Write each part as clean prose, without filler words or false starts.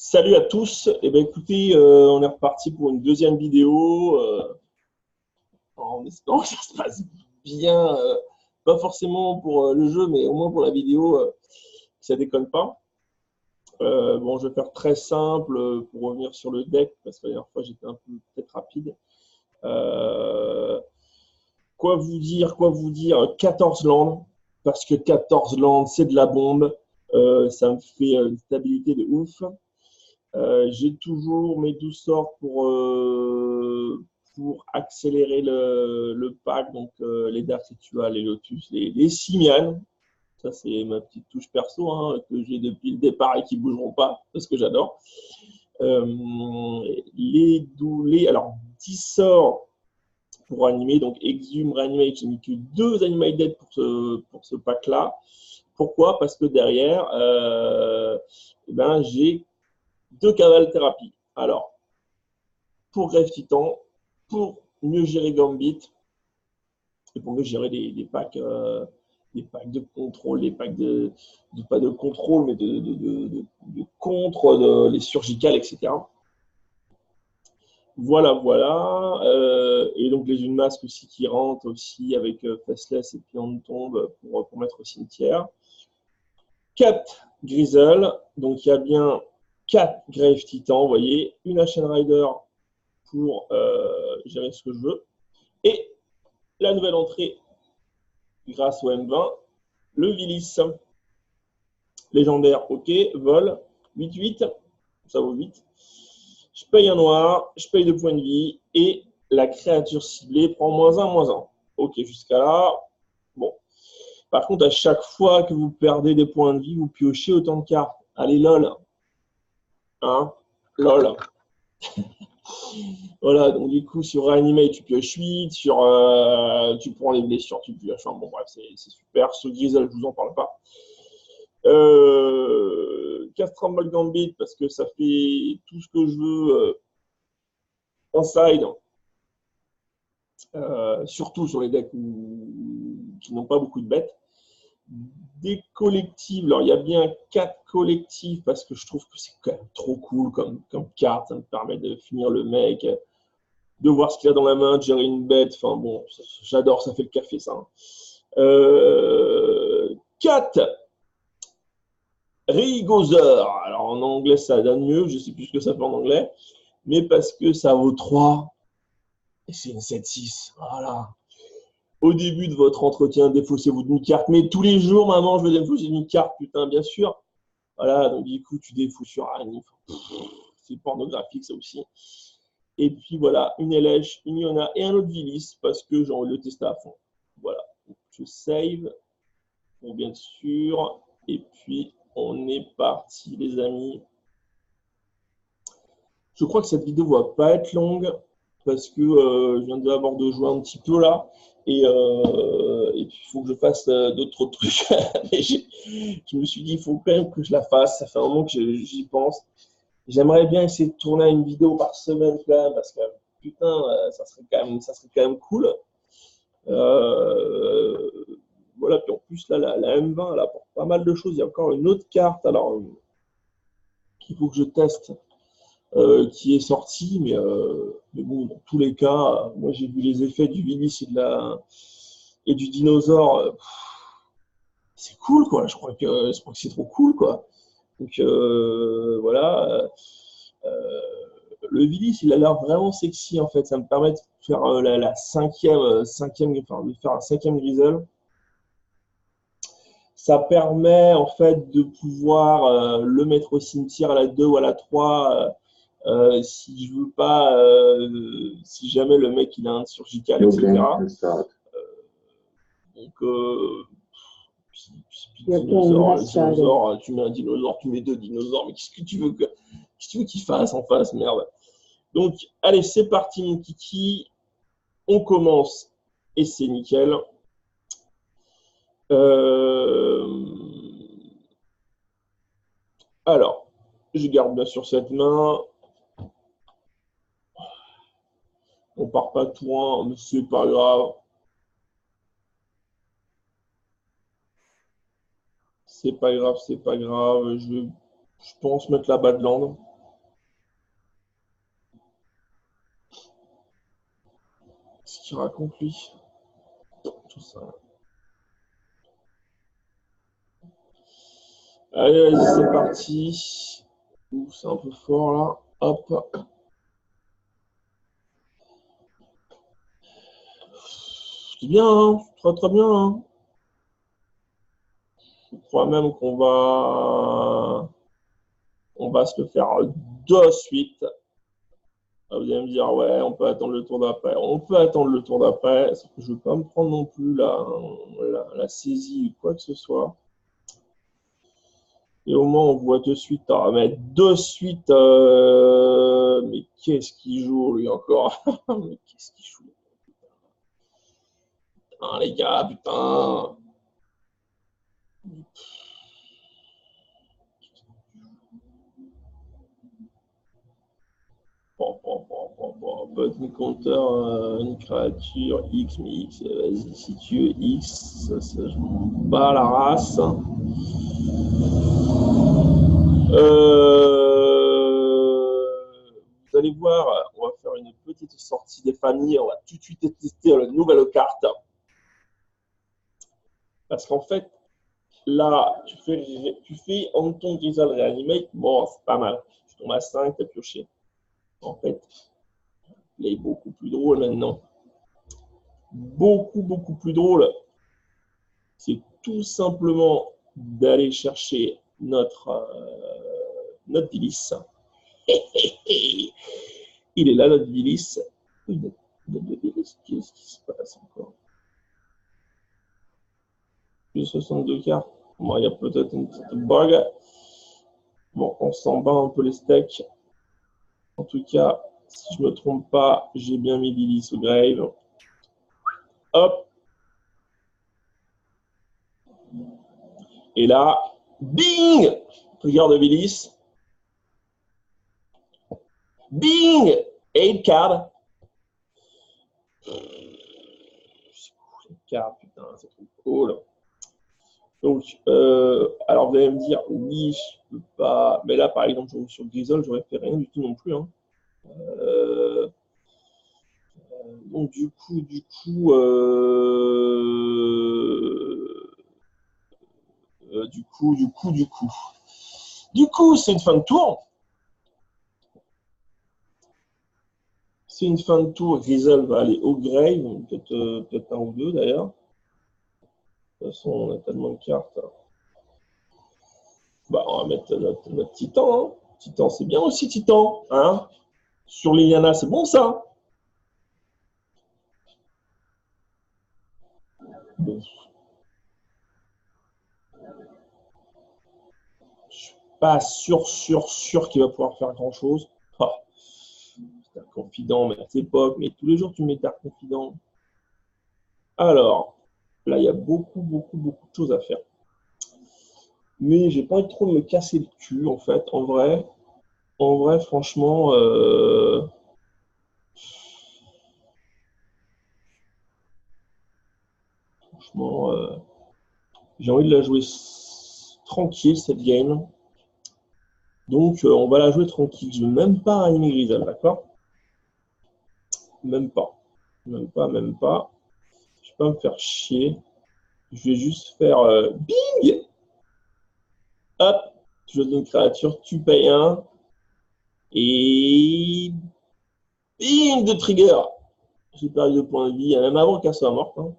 Salut à tous. Eh ben, écoutez, on est reparti pour une deuxième vidéo en espérant que ça se passe bien. Pas forcément pour le jeu, mais au moins pour la vidéo, que ça déconne pas. Bon, je vais faire très simple pour revenir sur le deck parce que la dernière fois j'étais un peu peut-être rapide. Euh, quoi vous dire 14 landes, parce que 14 landes, c'est de la bombe. Ça me fait une stabilité de ouf. J'ai toujours mes 12 sorts pour accélérer le pack, donc les Dark Ritual, les Lotus, les Simian. Ça, c'est ma petite touche perso hein, que j'ai depuis le départ et qui ne bougeront pas, parce que j'adore. Euh, alors, 10 sorts pour animer, donc Exhume, Reanimate, j'ai mis que 2 Animate Dead pour ce pack-là. Pourquoi? Parce que derrière, j'ai 2 Caval Thérapie. Alors, pour Grève Titan, pour mieux gérer Gambit et pour mieux gérer des packs de contrôle, des packs pas de contrôle, mais de contre, les surgicales, etc. Voilà, voilà. Et donc les une masque aussi qui rentrent aussi avec Faceless et puis on tombe pour mettre au cimetière. 4 Grizzle, donc il y a bien 4 Grave Titan, vous voyez, une Ashen Rider pour gérer ce que je veux. Et la nouvelle entrée, grâce au M20, le Vilis. Légendaire, ok, vol, 8-8, ça vaut 8. Je paye un noir, je paye 2 points de vie, et la créature ciblée prend -1/-1. Ok, jusqu'à là, bon. Par contre, à chaque fois que vous perdez des points de vie, vous piochez autant de cartes. Allez, lol. Hein, lol. Voilà, donc du coup, sur Reanimate, tu pioches 8, tu prends les blessures, tu pioches 1. Bon, bref, c'est super. Sur Grizzle, je vous en parle pas. Castramble Gambit, parce que ça fait tout ce que je veux en side, surtout sur les decks qui n'ont pas beaucoup de bêtes. Des collectifs, alors il y a bien 4 collectifs parce que je trouve que c'est quand même trop cool comme carte, ça me permet de finir le mec, de voir ce qu'il a dans la main, de gérer une bête, enfin bon, j'adore, ça fait le café ça. 4 Rigozer, alors en anglais ça donne mieux, je sais plus ce que ça fait en anglais, mais parce que ça vaut 3 et c'est une 7-6, voilà. Au début de votre entretien, défaussez-vous d'une carte, mais tous les jours, maman, je veux défausser d'une carte, putain, bien sûr. Voilà, donc du coup, tu défausses sur Annie. C'est pornographique, ça aussi. Et puis voilà, une LH, une Iona et un autre Vilis, parce que j'ai envie de le tester à fond. Voilà, donc, je save, pour bien sûr. Et puis, on est parti, les amis. Je crois que cette vidéo va pas être longue parce que je viens d'abord de jouer un petit peu là et puis il faut que je fasse d'autres trucs. Je me suis dit il faut quand même que je la fasse. Ça fait un moment que j'y pense. J'aimerais bien essayer de tourner une vidéo par semaine quand même parce que putain ça serait quand même cool. Euh, voilà puis en plus là la M20 elle apporte pas mal de choses. Il y a encore une autre carte alors qu'il faut que je teste qui est sorti, mais bon, dans tous les cas, moi j'ai vu les effets du Vilis et du dinosaure, c'est cool quoi, je crois que c'est trop cool quoi. Donc voilà, euh, le Vilis il a l'air vraiment sexy en fait, ça me permet de faire la enfin, de faire un cinquième Grizzle. Ça permet en fait de pouvoir le mettre au cimetière à la 2 ou à la 3 si je veux pas, si jamais le mec il a un surgical, etc. Donc, dinosaure, tu mets un dinosaure, tu mets 2 dinosaures, mais qu'est-ce que tu veux qu'il fasse en face, merde. Donc, allez, c'est parti, mon kiki. On commence et c'est nickel. Euh, alors, je garde bien sûr cette main. On part pas tout loin, mais c'est pas grave. C'est pas grave, c'est pas grave. Je pense mettre la Badland. qu'il raconte, lui? Tout ça. Allez, vas-y, c'est parti. C'est un peu fort, là. Hop. C'est bien, hein, très très bien. Hein. Je crois même on va se le faire de suite. Vous allez me dire, ouais, on peut attendre le tour d'après. On peut attendre le tour d'après. Je ne veux pas me prendre non plus la saisie ou quoi que ce soit. Et au moins, on voit de suite. Ah, mais de suite. Mais qu'est-ce qu'il joue, lui, encore? Mais qu'est-ce qu'il joue? Putain, les gars, putain. Button counter, une créature, X, mais X, vas-y, si tu veux X, ça je m'en bats la race. Vous allez voir, on va faire une petite sortie des familles, on va tout de suite tester la nouvelle carte. Parce qu'en fait, là, tu fais Anton Grizzle Reanimate, bon, c'est pas mal. Tu tombes à 5, t'as pioché. En fait, il est beaucoup plus drôle maintenant. Beaucoup plus drôle. C'est tout simplement d'aller chercher notre Bilis. Il est là, notre Bilis. Notre Bilis, qu'est-ce qui se passe encore? Plus 62 cartes. Bon, il y a peut-être une petite bug. Bon, on s'en bat un peu les steaks. En tout cas, si je ne me trompe pas, j'ai bien mis Bilis au grave. Hop. Et là, bing! Regarde Bilis. Bing! 8 cards. Cartes, putain, c'est trop cool. Donc, alors vous allez me dire, oui, je peux pas. Mais là, par exemple, sur Grizzle, j'aurais fait rien du tout non plus. Hein. Donc, du coup, c'est une fin de tour. C'est une fin de tour. Grizzle va aller au grave, peut-être un ou deux d'ailleurs. De toute façon, on a tellement de cartes. Bah, on va mettre notre Titan. Hein. Titan, c'est bien aussi, Titan. Hein. Sur Liliana, c'est bon ça. Bon. Je suis pas sûr qu'il va pouvoir faire grand chose. Oh, Dark Confident, mais à cette époque, mais tous les jours tu mets Dark Confident. Alors, là, il y a beaucoup de choses à faire. Mais j'ai pas envie trop de me casser le cul, en fait, en vrai, franchement, j'ai envie de la jouer tranquille, cette game. Donc, on va la jouer tranquille. Je ne veux même pas animer Grizzle, d'accord? Même pas. Même pas. Je ne vais pas me faire chier. Je vais juste faire bing! Hop! Tu joues une créature, tu payes un. Et bing! De trigger! J'ai perdu 2 points de vie, même avant qu'elle soit morte. Hein.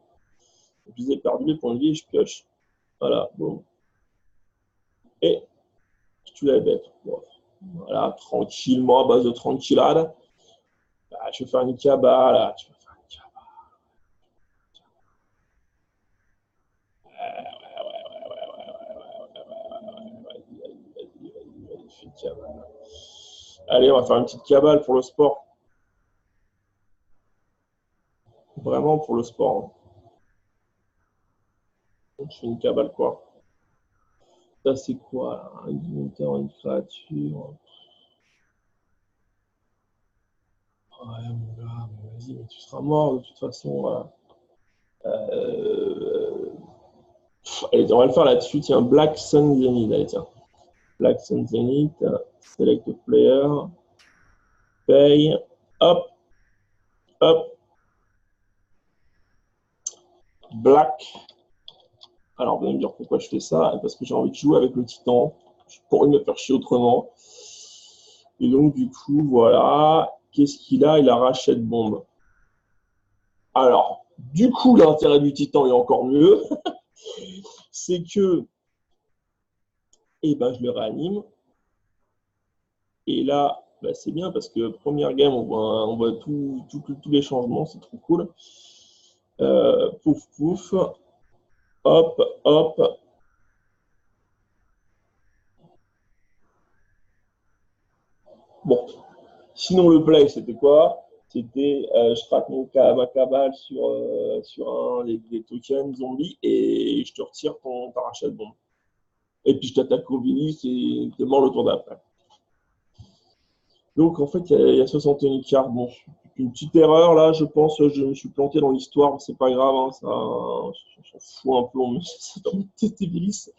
J'ai perdu les points de vie et je pioche. Voilà, bon. Et je tue la bête. Bon. Voilà, tranquillement, à base de tranquillade. Bah, je vais faire une cabale, là. Tu vas faire une cabale. Allez, on va faire une petite cabale pour le sport. Vraiment pour le sport. Hein. Je fais une cabale quoi? Ça, c'est quoi là? Un inventeur, une créature. Ouais, mon gars, vas-y, mais tu seras mort de toute façon. Allez, on va le faire là-dessus. Tiens, Black Sun Zenith. Allez, tiens. Black Sun Zenith. Select player. Pay. Hop. Hop. black. Alors, vous allez me dire pourquoi je fais ça. Parce que j'ai envie de jouer avec le titan. Je pourrais me faire chier autrement. Et donc, du coup, voilà. Qu'est-ce qu'il a? Il a rachète bombe. Alors, du coup, l'intérêt du titan est encore mieux. C'est que, eh ben, je le réanime. Et là, bah, c'est bien parce que première game, on voit tous les changements. C'est trop cool. Pouf, pouf. Hop, hop. Bon. Sinon, le play, c'était quoi? C'était je traque ma cabale sur un des tokens zombies et je te retire ta rachète bombe. Et puis je t'attaque au Vilis et t'es mort le tour d'après. Donc en fait, il y a 61 cartes. Bon, une petite erreur là, je pense, je me suis planté dans l'histoire, mais c'est pas grave, hein, ça, on s'en fout un peu, on me tester Vilis.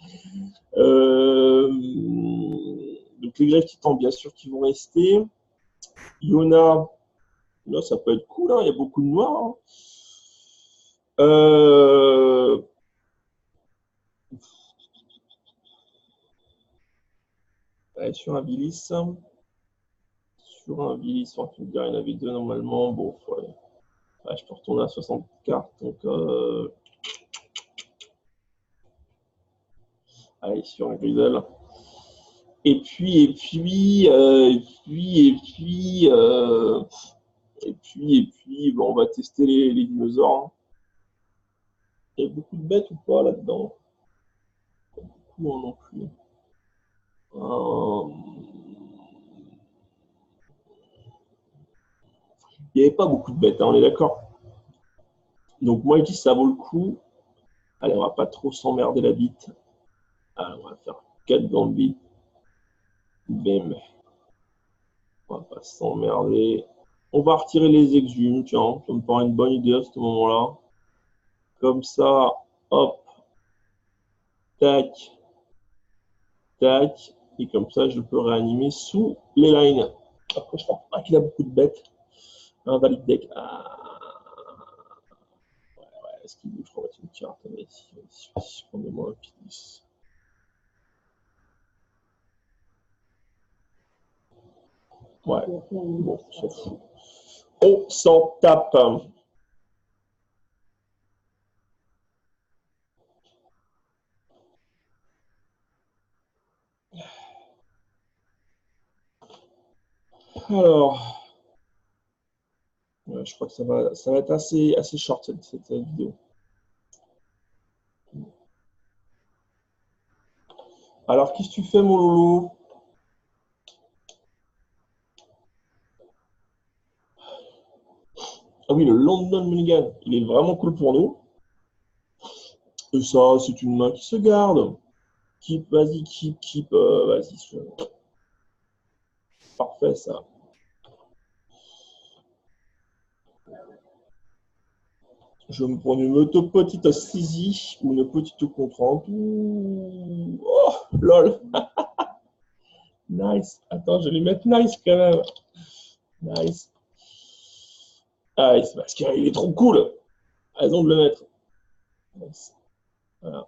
Donc les greffes titans, bien sûr, qui vont rester. Yona, là, ça peut être cool, hein, il y a beaucoup de noirs. Hein. Ouais, sur un Vilis, tu me dire, il y en avait deux normalement. Bon, ouais. Ouais, je peux retourner à 60 cartes. Donc, allez, sur un Grisel. Et puis, bon, on va tester les dinosaures. Hein. Il y a beaucoup de bêtes ou pas là-dedans? Pas beaucoup non plus. Il n'y avait pas beaucoup de bêtes, hein, on est d'accord. Donc moi, je dis ça vaut le coup. Allez, on va pas trop s'emmerder la bite. Allez, on va faire 4 gambits. Bim. On va pas s'emmerder. On va retirer les exhumes, tiens. Ça me paraît une bonne idée à ce moment-là. Comme ça, hop, tac, tac. Et comme ça, je peux réanimer sous les lines. Après, je pense pas qu'il a beaucoup de bêtes. Un valide deck. Ah. Ouais, est-ce qu'il bouge? Je crois une carte. Si je prends moi un pilis. Ouais, bon, on s'en fout. On s'en tape. Alors, ouais, je crois que ça va être assez short cette vidéo. Alors, qu'est-ce que tu fais, mon Lolo? Ah oui, le London Mulligan, il est vraiment cool pour nous. Et ça, c'est une main qui se garde. Keep, vas-y, keep, vas-y. Parfait, ça. Je vais me prendre une petite saisie ou une petite contrainte. Oh, lol. Nice. Attends, je vais lui mettre nice quand même. Nice. Ah, c'est parce qu'il est trop cool. Raison de le mettre. Nice. Voilà.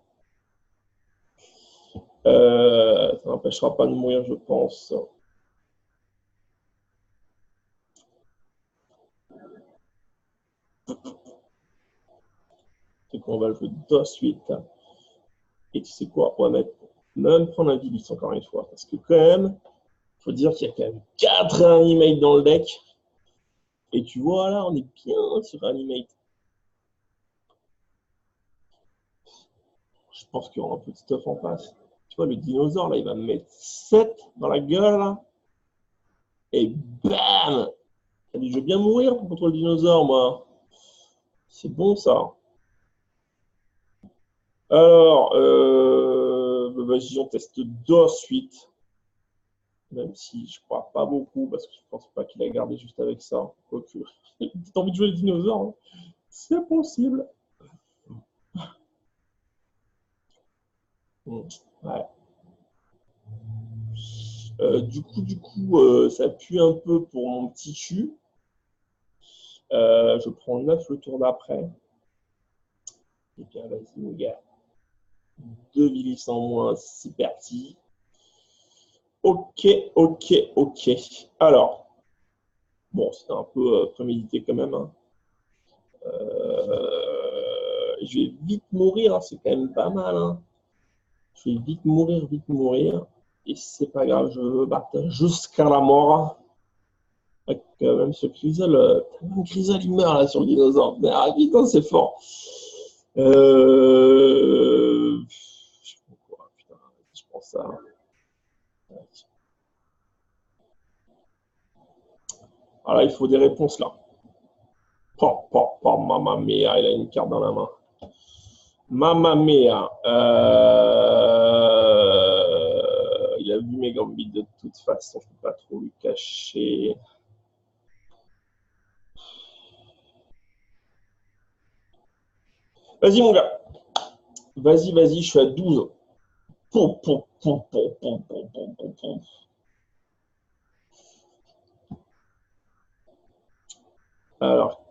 Ça n'empêchera pas de mourir, je pense. C'est qu'on va le jouer de suite. Et tu sais quoi, on va même prendre un Vilis encore une fois. Parce que quand même, il faut dire qu'il y a quand même 4 animates dans le deck. Et tu vois, là, on est bien sur animate. Je pense qu'il y aura un peu de stuff en face. Tu vois, le dinosaure, là, il va me mettre 7 dans la gueule, là. Et bam! Je veux bien mourir contre le dinosaure, moi. C'est bon, ça. Alors, vas-y, on teste deux suite. Même si je crois pas beaucoup, parce que je pense pas qu'il a gardé juste avec ça. Quoique, t'as envie de jouer le dinosaure, hein. C'est possible. Ouais. Ça pue un peu pour mon petit cul. Je prends 9 le tour d'après. Et bien, vas-y, mon gars. 2 Vilis en moins, c'est parti. Ok, ok, ok. Alors, bon, c'était un peu prémédité quand même. Hein. Je vais vite mourir, hein, c'est quand même pas mal. Hein. Je vais vite mourir. Et c'est pas grave, je veux battre jusqu'à la mort. Avec, même ce Chrysal, même Chrysal, il meurt là sur le dinosaure. Mais, ah putain, c'est fort. Je prends quoi, putain, je prends ça. Voilà, il faut des réponses là. Mamma mia, il a une carte dans la main. Mamma mia. Il a vu mes gambits de toute façon, je ne peux pas trop lui cacher. Vas-y, mon gars. Vas-y, je suis à 12. Pom, pom, pom, pom, pom, pom, pom, pom, pom. Alors,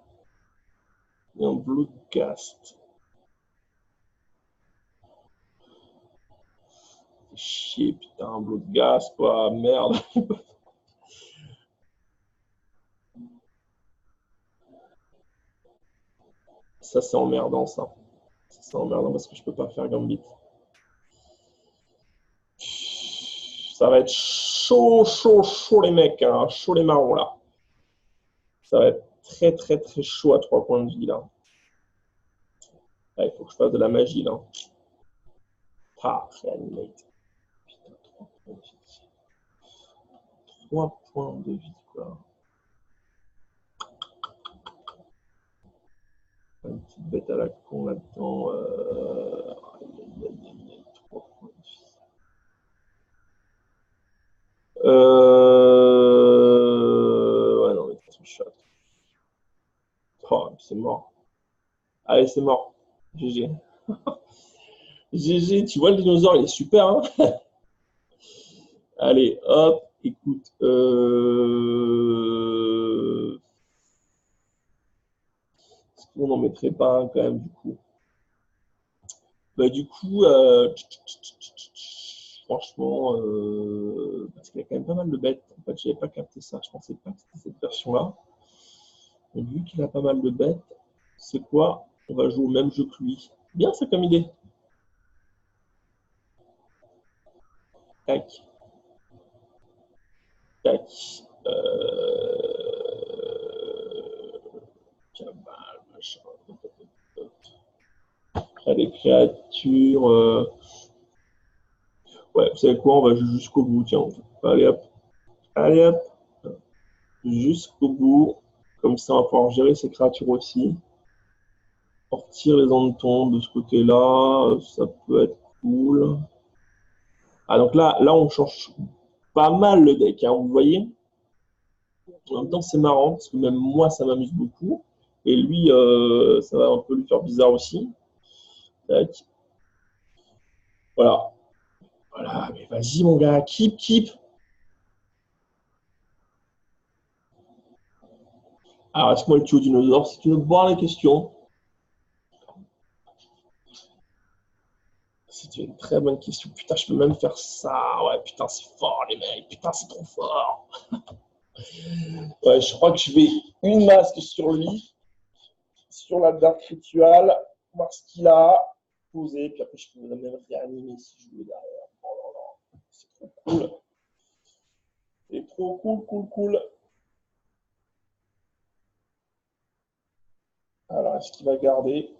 il y a un Bloodcast. Chier, putain, un Bloodcast, quoi, merde. Ça, c'est emmerdant, ça. C'est emmerdant parce que je peux pas faire Gambit. Ça va être chaud, les mecs, hein. Chaud les marrons, là. Ça va être très chaud à 3 points de vie, là. Là, il faut que je fasse de la magie, là. Ah, reanimate. Putain, 3 points de vie. 3 points de vie, quoi. Une petite bête à la con là-dedans. 3 points de vie. Ouais, non, mais de toute façon, shot. Oh, c'est mort. Allez, c'est mort. GG. GG, tu vois, le dinosaure, il est super. Hein. Allez, hop, écoute. Est-ce qu'on n'en mettrait pas un quand même, du coup? Bah, du coup, franchement, parce qu'il y a quand même pas mal de bêtes. En fait, je n'avais pas capté ça. Je pensais pas que c'était cette version-là. Donc, vu qu'il a pas mal de bêtes, c'est quoi? On va jouer au même jeu que lui. Bien, ça comme idée. Tac. Tac. Cabal, machin. Après, les créatures. Ouais, vous savez quoi? On va jouer jusqu'au bout. Tiens, allez hop. Allez hop. Jusqu'au bout. Comme ça, on va pouvoir gérer ces créatures aussi. Sortir les hannetons de ce côté-là, ça peut être cool. Ah, donc là, on change pas mal le deck, hein, vous voyez. En même temps, c'est marrant, parce que même moi, ça m'amuse beaucoup. Et lui, ça va un peu lui faire bizarre aussi. Tac. Voilà. Voilà, mais vas-y, mon gars, keep. Alors, est-ce-moi le tuyau dinosaure? Si tu veux boire les questions, c'est une très bonne question. Putain, je peux même faire ça. Ouais, putain, c'est fort, les mecs. Putain, c'est trop fort. Ouais, je crois que je vais une masque sur lui, sur la Dark Ritual, voir ce qu'il a posé, puis après je peux même réanimer si je veux derrière. Oh là là, c'est trop cool. C'est trop cool. Alors, est-ce qu'il va garder?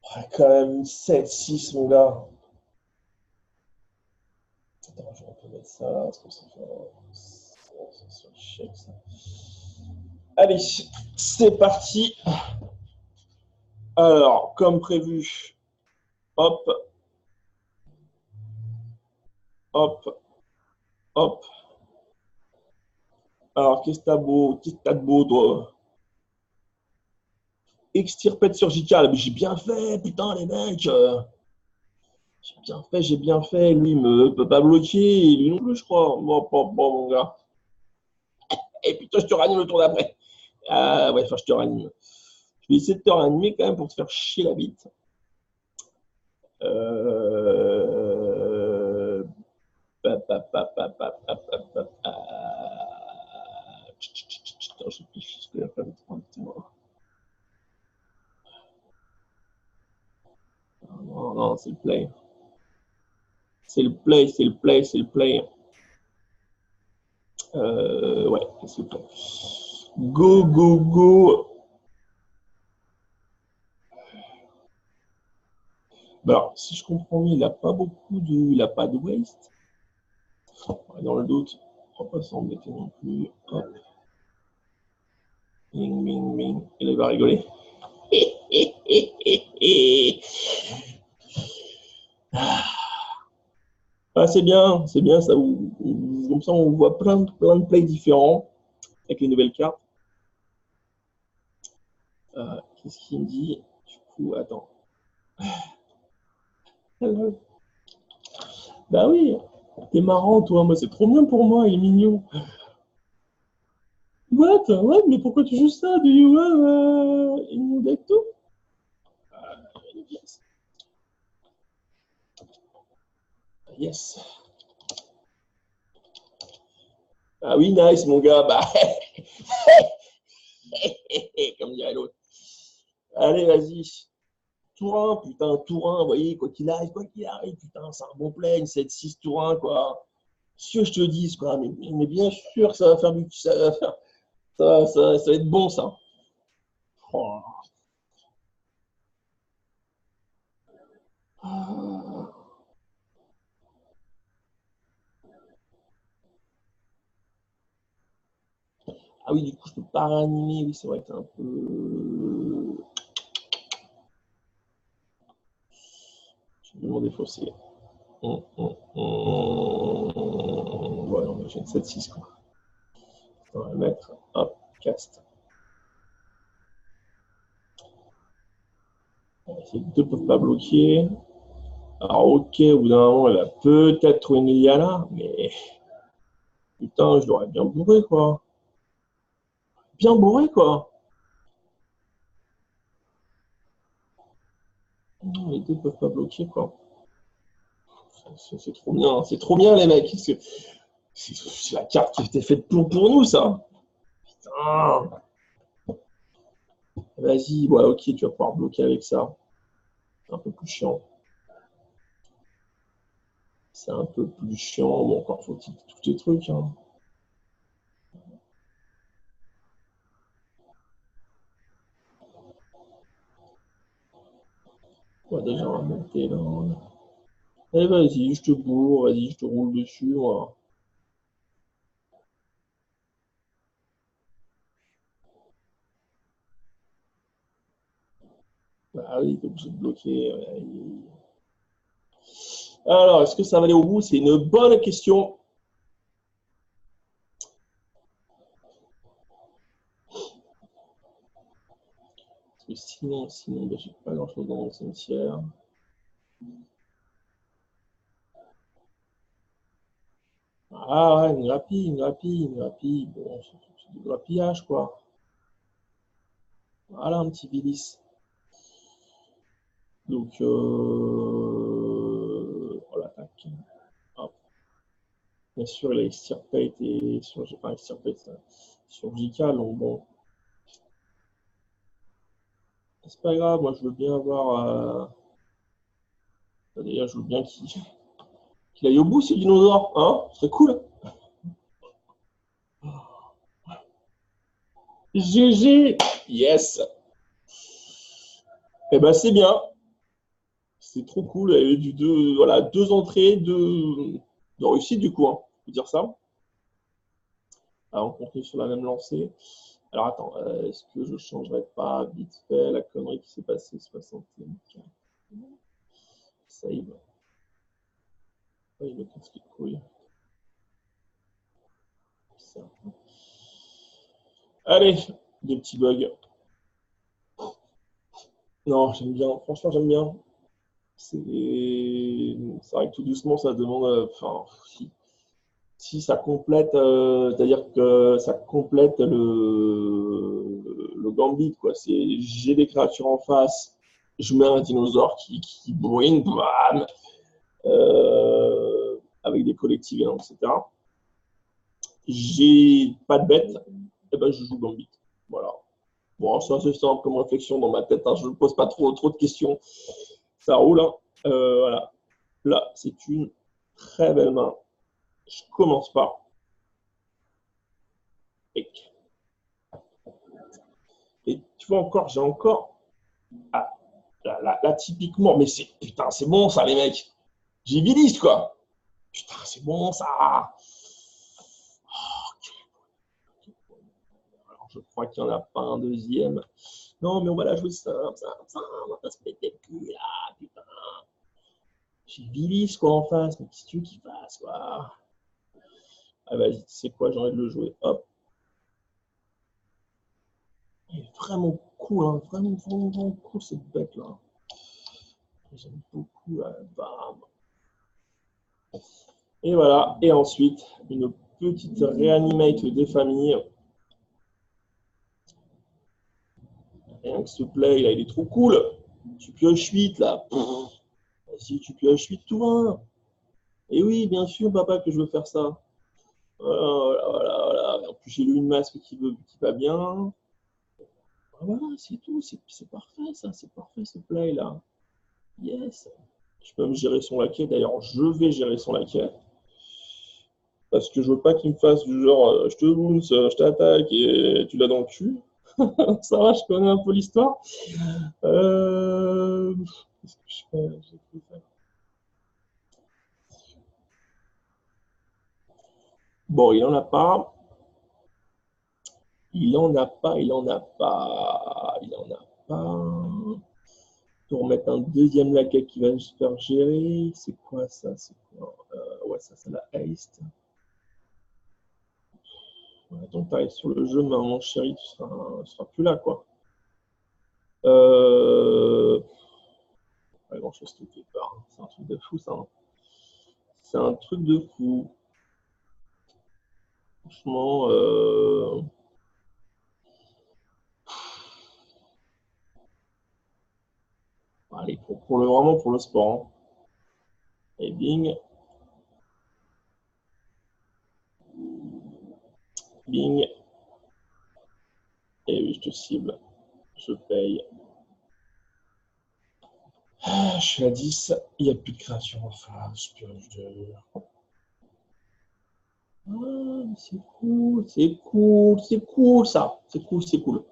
Oh, quand même 7-6, mon gars. Attends, je vais un peu mettre ça là, parce que ça fait un chèque, ça. Allez, c'est parti. Alors, comme prévu, hop, hop. Alors, qu'est-ce que t'as de beau, toi? Extirpette surgicale, mais j'ai bien fait, putain, les mecs. J'ai bien fait. Lui, il me peut pas bloquer, lui non plus, je crois. Bon, mon gars. Et putain, je te ranime le tour d'après. Ah, ouais, enfin, je te ranime. Je vais essayer de te réanimer quand même pour te faire chier la bite. Putain, je réfléchis ce que j'ai pas mis. Non, non, c'est le play. C'est le play, c'est le play, c'est le play. Ouais, c'est le play. Go, go, go. Alors, si je comprends bien, il n'a pas beaucoup de. Il n'a pas de waste. Dans le doute, on va pas s'embêter non plus. Hop. Bing, bing, bing. Et là, il va rigoler. Ah, c'est bien, ça. Comme ça, on voit plein de plays différents avec les nouvelles cartes. Qu'est-ce qu'il me dit? Du coup, attends. Bah oui, t'es marrant, toi. Moi, c'est trop bien pour moi, il est mignon. What? What? Mais pourquoi tu joues ça? Do you have une deck too? Yes. Yes. Ah oui, nice, mon gars. Bah, comme dirait l'autre. Allez, vas-y. Tourin, putain, Tourin, vous voyez, quoi qu'il arrive, putain, c'est un bon play, une 7-6 Tourin, quoi. Si je te dis, quoi, mais bien sûr que ça va faire du. Ça va être bon, ça. Oh. Ah oui, du coup, je peux pas réanimer, oui, c'est vrai que c'est un peu. Je vais demander faussé. Ouais, non, j'ai une 7-6, quoi. On va le mettre, hop, cast. Ces deux ne peuvent pas bloquer. Alors, ok, au bout d'un moment, elle va peut-être trouver une Liliana, mais putain, je l'aurais bien bourré, quoi. Bien bourré, quoi. Non, les deux ne peuvent pas bloquer, quoi. C'est trop bien, les mecs. C'est la carte qui était faite pour nous, ça. Putain. Vas-y, ouais, ok, tu vas pouvoir bloquer avec ça. C'est un peu plus chiant. C'est un peu plus chiant. Bon, encore faut-il tous les trucs, hein. On va déjà remonter là. Eh, vas-y, je te bourre, vas-y, je te roule dessus, moi. Ah oui, t'es obligé de bloquer. Alors, est-ce que ça va aller au bout? C'est une bonne question. Parce que sinon, ben, j'ai pas grand-chose dans mon cimetière. Ah ouais, une grappille. Bon, c'est du grappillage, quoi. Voilà, un petit Bilis. Donc, voilà, tac. Hop. Bien sûr, il a extirpate et sur, enfin, extirpate sur JK, donc bon. C'est pas grave, moi je veux bien avoir. D'ailleurs, je veux bien qu'il aille au bout, ce dinosaure, hein? Ce serait cool. GG! Yes! Eh ben, c'est bien. C'est trop cool. Il y a eu voilà, deux entrées, de réussite, du coup, hein. On peut dire ça. Alors, on continue sur la même lancée. Alors, attends, est-ce que je ne changerais pas vite fait la connerie qui s'est passée 61? Save. Oui, je me casse les couilles. Ça. Allez, des petits bugs. Non, j'aime bien. Franchement, j'aime bien. C'est vrai que tout doucement, ça demande. Enfin, si ça complète, c'est-à-dire que ça complète le le gambit, quoi. C'est j'ai des créatures en face, je mets un dinosaure qui bourrine, bam, avec des collectives, etc. J'ai pas de bête, et ben je joue gambit. Voilà. Bon, c'est assez simple comme réflexion dans ma tête, hein. Je ne pose pas trop de questions. Ça roule, hein. Voilà. Là, c'est une très belle main. Je commence par. Et tu vois encore, j'ai encore. Ah, là, typiquement, mais c'est putain, c'est bon ça, les mecs. J'ai viliste, quoi. Putain, c'est bon ça. Alors, je crois qu'il n'y en a pas un deuxième. Non, mais on va la jouer simple, on va pas se péter le cul là, putain. J'ai viliste, quoi, en face, mais qu'est-ce que tu veux qu'il fasse, quoi. Ah, vas-y, c'est quoi, j'ai envie de le jouer. Hop. Il est vraiment cool, hein. Vraiment cool cette bête là. J'aime beaucoup. Bam. Et voilà. Et ensuite, une petite réanimate des familles. Rien que ce play là, il est trop cool. Tu pioches 8 là. Si tu pioches 8 tout va. Et oui, bien sûr, papa, que je veux faire ça. Voilà. En plus, j'ai lu une masque qui va bien. Voilà, c'est tout. C'est parfait, ça. C'est parfait, ce play là. Yes. Je peux même gérer son laquais. D'ailleurs, je vais gérer son laquais. Parce que je veux pas qu'il me fasse du genre je te bounce, je t'attaque et tu l'as dans le cul. Ça va, je connais un peu l'histoire. Qu'est-ce que je fais? J'ai tout fait. Bon, il en a pas. Il en a pas. Il en a pas. Il en a pas. Pour mettre un deuxième laquais qui va se faire gérer. C'est quoi ça? C'est quoi ouais, ça, c'est la haste. Ouais, donc, t'arrives sur le jeu, mais mon chéri, tu seras plus là, quoi. Pas grand chose qui me fait peur. C'est un truc de fou, ça. Hein. C'est un truc de fou. Franchement, allez, vraiment pour le sport. Hein. Et bing, bing. Et oui, je te cible. Je paye. Ah, je suis à 10. Il n'y a plus de création en face. Ah, c'est cool, ça. C'est cool.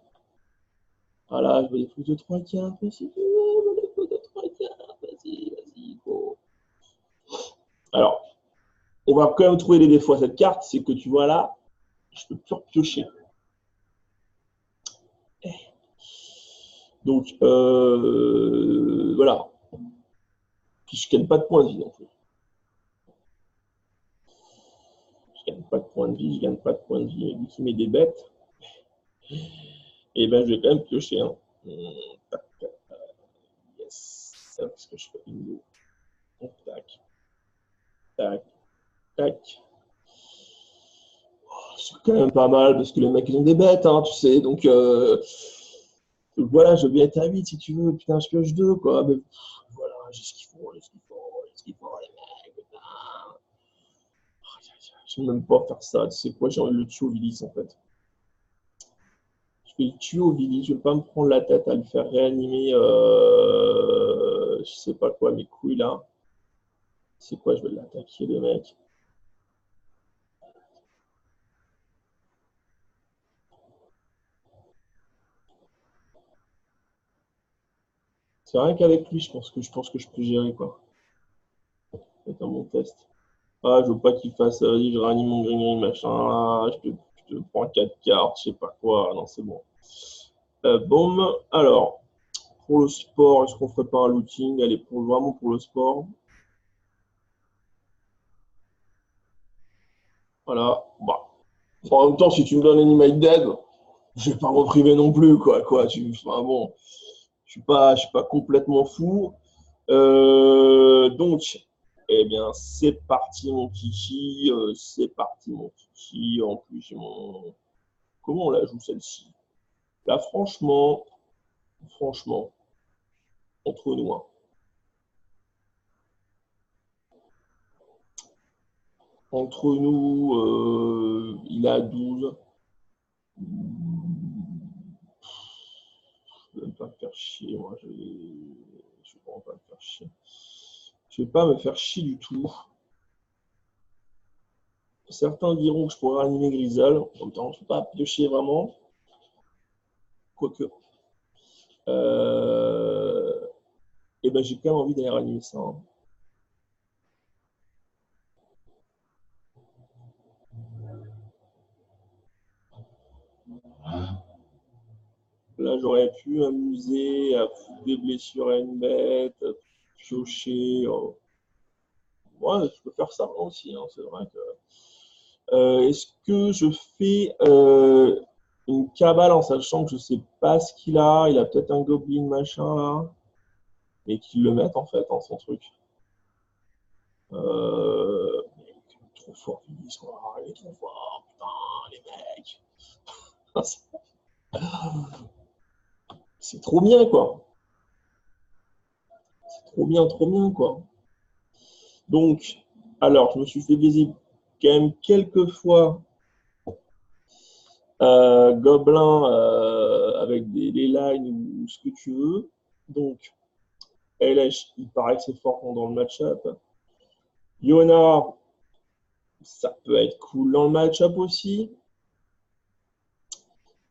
Voilà, je veux des trucs de 3 cartes. Mais si tu veux, je veux des trucs de 3 cartes. Vas-y, go. Alors, on va quand même trouver des défauts à cette carte. C'est que tu vois là, je peux plus piocher. Donc, voilà. Puis je gagne pas de points de vie non plus. Je gagne pas de points de vie, je gagne pas de points de vie. Et vu qu'il met des bêtes, et ben je vais quand même piocher. Hein. Tac, yes. Parce que je fais une. Tac, tac, tac. Oh, c'est quand même pas mal parce que les mecs ils ont des bêtes, hein, tu sais. Donc voilà, je vais être à 8 si tu veux. Putain, je pioche 2 quoi. Mais, voilà, j'ai ce qu'il faut, les mecs. Putain. Je ne vais même pas faire ça. Tu sais quoi, j'ai envie de le tuer au Vilis en fait. Je vais le tuer au Vilis. Je ne vais pas me prendre la tête à le faire réanimer. Je sais pas quoi, mes couilles là. C'est quoi, je vais l'attaquer le mec. C'est rien qu'avec lui, je pense que je peux gérer quoi. C'est un bon test. Ah, je veux pas qu'il fasse, vas-y, je réanime mon green machin, là, je te prends 4 cartes, je sais pas quoi, non, c'est bon. Boum, alors, pour le sport, est-ce qu'on ferait pas un looting? Allez, vraiment pour le sport. Voilà, bah. En même temps, si tu me donnes Animal Dead, je vais pas me priver non plus, quoi, enfin, bon, je suis pas complètement fou. Donc, eh bien, c'est parti, mon kiki, c'est parti, mon kiki. En plus, j'ai mon. Comment on la joue celle-ci? Là, franchement, entre nous, hein. Entre nous, il a 12. Je vais même pas me faire chier, moi. Je vais vraiment pas me faire chier. Je vais pas me faire chier du tout. Certains diront que je pourrais animer Grisal. En même temps, je ne peux pas piocher vraiment. Quoique. Et ben, j'ai quand même envie d'aller ranimer ça, hein. Là, j'aurais pu m'amuser à foutre des blessures à une bête, à piocher. Ouais, je peux faire ça moi aussi, hein, c'est vrai que. Est-ce que je fais une cabale en sachant que je sais pas ce qu'il a? Il a peut-être un goblin machin là, et qu'il le mette en fait en son truc. Mais il est trop fort, Vinicius, quoi. Il est trop fort, putain, les mecs. C'est trop bien, quoi. Trop bien, quoi. Donc, alors, je me suis fait baiser quand même quelques fois Gobelin avec les lines ou ce que tu veux. Donc, LH, il paraît que c'est fort dans le match-up. Yona, ça peut être cool dans le match-up aussi.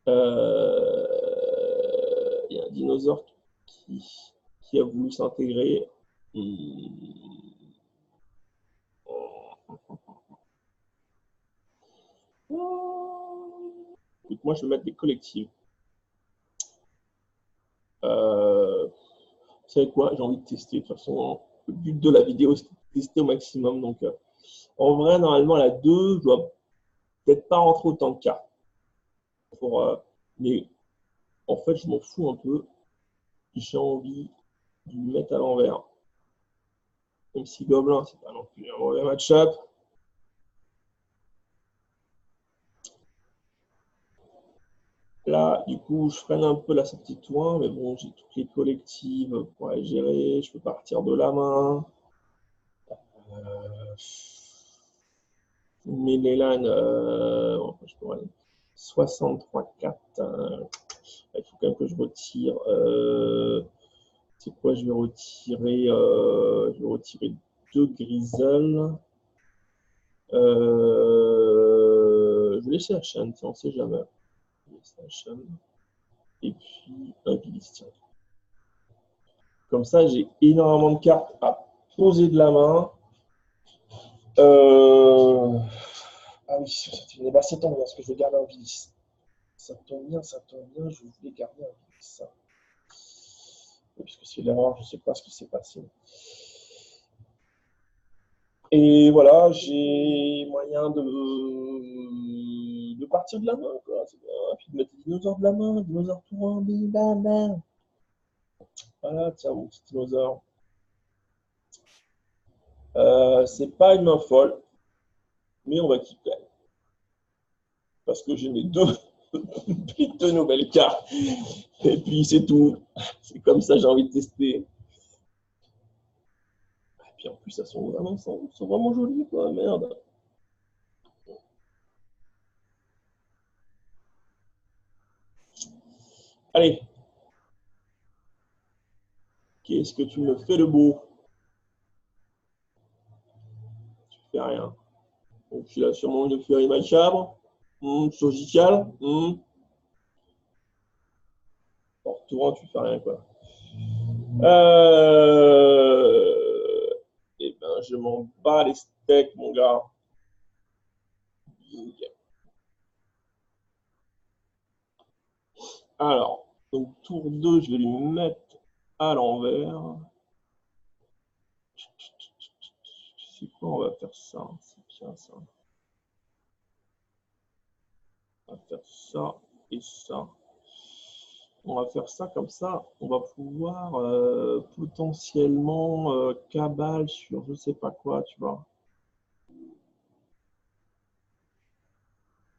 Il y a un dinosaure qui a voulu s'intégrer. Écoute, moi, je vais mettre des collectives. Vous savez quoi? J'ai envie de tester. De toute façon, le but de la vidéo, c'est de tester au maximum. Donc, en vrai, normalement, à la 2, je dois peut-être pas rentrer autant de cartes. Mais en fait, je m'en fous un peu. J'ai envie de lui mettre à l'envers. Même si Gobelin, c'est pas non plus un mauvais match-up. Là, du coup, je freine un peu la sortie de toit, mais bon, j'ai toutes les collectives pour aller gérer. Je peux partir de la main. Mélélan, je peux aller 63-4. Il faut quand même que je retire. C'est quoi? Je vais retirer 2 Grisel. Je vais laisser la chaîne, on ne sait jamais. Je vais laisser la chaîne. Et puis un Bilistion. Comme ça, j'ai énormément de cartes à poser de la main. Ah oui, ça tombe bien, ça tombe bien, parce que je vais garder un Bilis. Ça tombe bien, je voulais garder un Bilis. Ça. Puisque c'est l'erreur, je ne sais pas ce qui s'est passé. Et voilà, j'ai moyen de partir de la main, quoi. C'est bien. Puis de mettre les dinosaures de la main, dinosaures tout un, bam, bam. Voilà, tiens, mon petit dinosaure. C'est pas une main folle, mais on va quitter. Parce que j'ai mes deux nouvelles cartes. Et puis c'est tout. C'est comme ça, j'ai envie de tester. Et puis en plus, elles sont vraiment jolies, quoi. Merde. Allez. Qu'est-ce que tu me fais de beau? Tu fais rien. Donc, il a sûrement une furie macabre. Surgical. Bon, tour 1, tu fais rien, quoi. Eh ben, je m'en bats les steaks, mon gars. Alors, donc tour 2, je vais lui mettre à l'envers. C'est quoi? On va faire ça. C'est bien ça. On va faire ça et ça. On va faire ça comme ça. On va pouvoir potentiellement cabale sur je sais pas quoi, tu vois.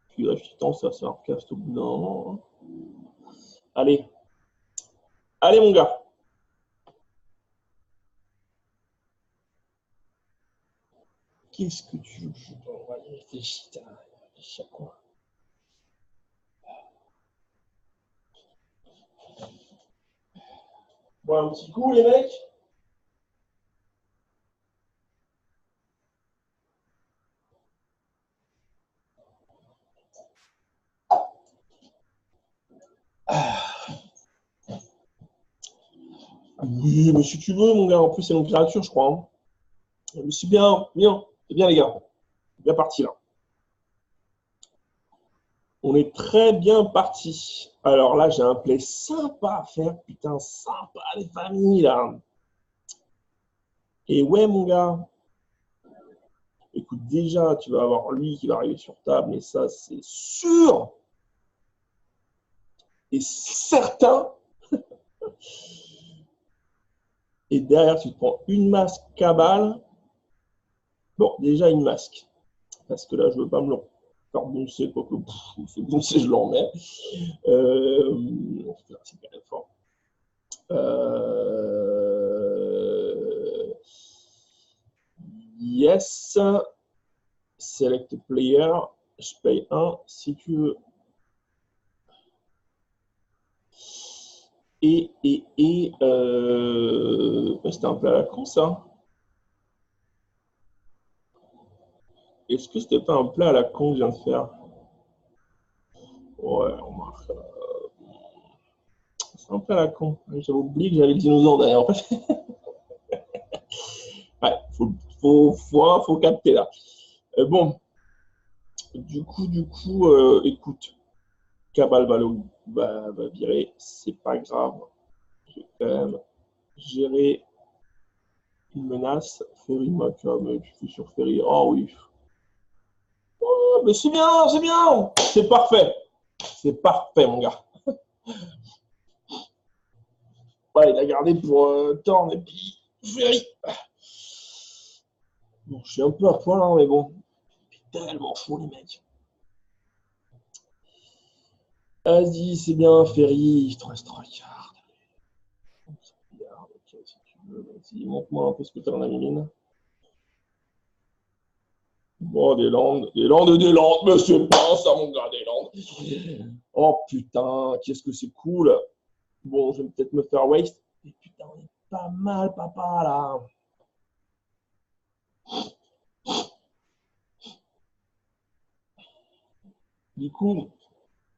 Puis là, je pense que ça va se faire cast au bout d'un moment, hein. Allez. Allez, mon gars. Qu'est-ce que tu veux? On va réfléchir. Réfléchis à quoi? Bon, un petit coup, les mecs. Oui, mais si tu veux, mon gars, en plus, c'est une créature, je crois. Hein. Mais c'est bien, bien. C'est bien, les gars. Bien parti, là. On est très bien parti. Alors là, j'ai un play sympa à faire. Putain, sympa, les familles, là. Et ouais, mon gars. Écoute, déjà, tu vas avoir lui qui va arriver sur table, mais ça, c'est sûr et certain. Et derrière, tu te prends une masque cabale. Bon, déjà une masque. Parce que là, je ne veux pas me le faire bouncer, quoi que c'est bouncer, je l'en mets. C'est quand même fort. Yes. Select player. Je paye 1 si tu veux. C'était un peu à la con, ça. Est-ce que c'était pas un plat à la con que je viens de faire? Ouais, on marque. C'est un plat à la con. J'avais oublié que j'avais le dinosaure derrière. En fait, ouais, faut capter là. Bon, écoute, Cabal va virer. C'est pas grave. Je vais quand même gérer une menace. Ferry mais je suis sur Ferry. Oh oui. Oh, mais c'est bien, c'est bien. C'est parfait. C'est parfait, mon gars. Ouais, il a gardé pour Thorn et puis Ferry. Bon, je suis un peu à poil, hein, mais bon. Tellement fou, les mecs. Vas-y, c'est bien, Ferry. Il te reste 3 cartes. Ok, si tu veux, vas-y, montre-moi un peu ce que tu as dans la mine. Bon, des landes, mais c'est pas ça, mon gars, des landes. Oh putain, qu'est-ce que c'est cool. Bon, je vais peut-être me faire waste. Mais putain, on est pas mal, papa, là. Du coup,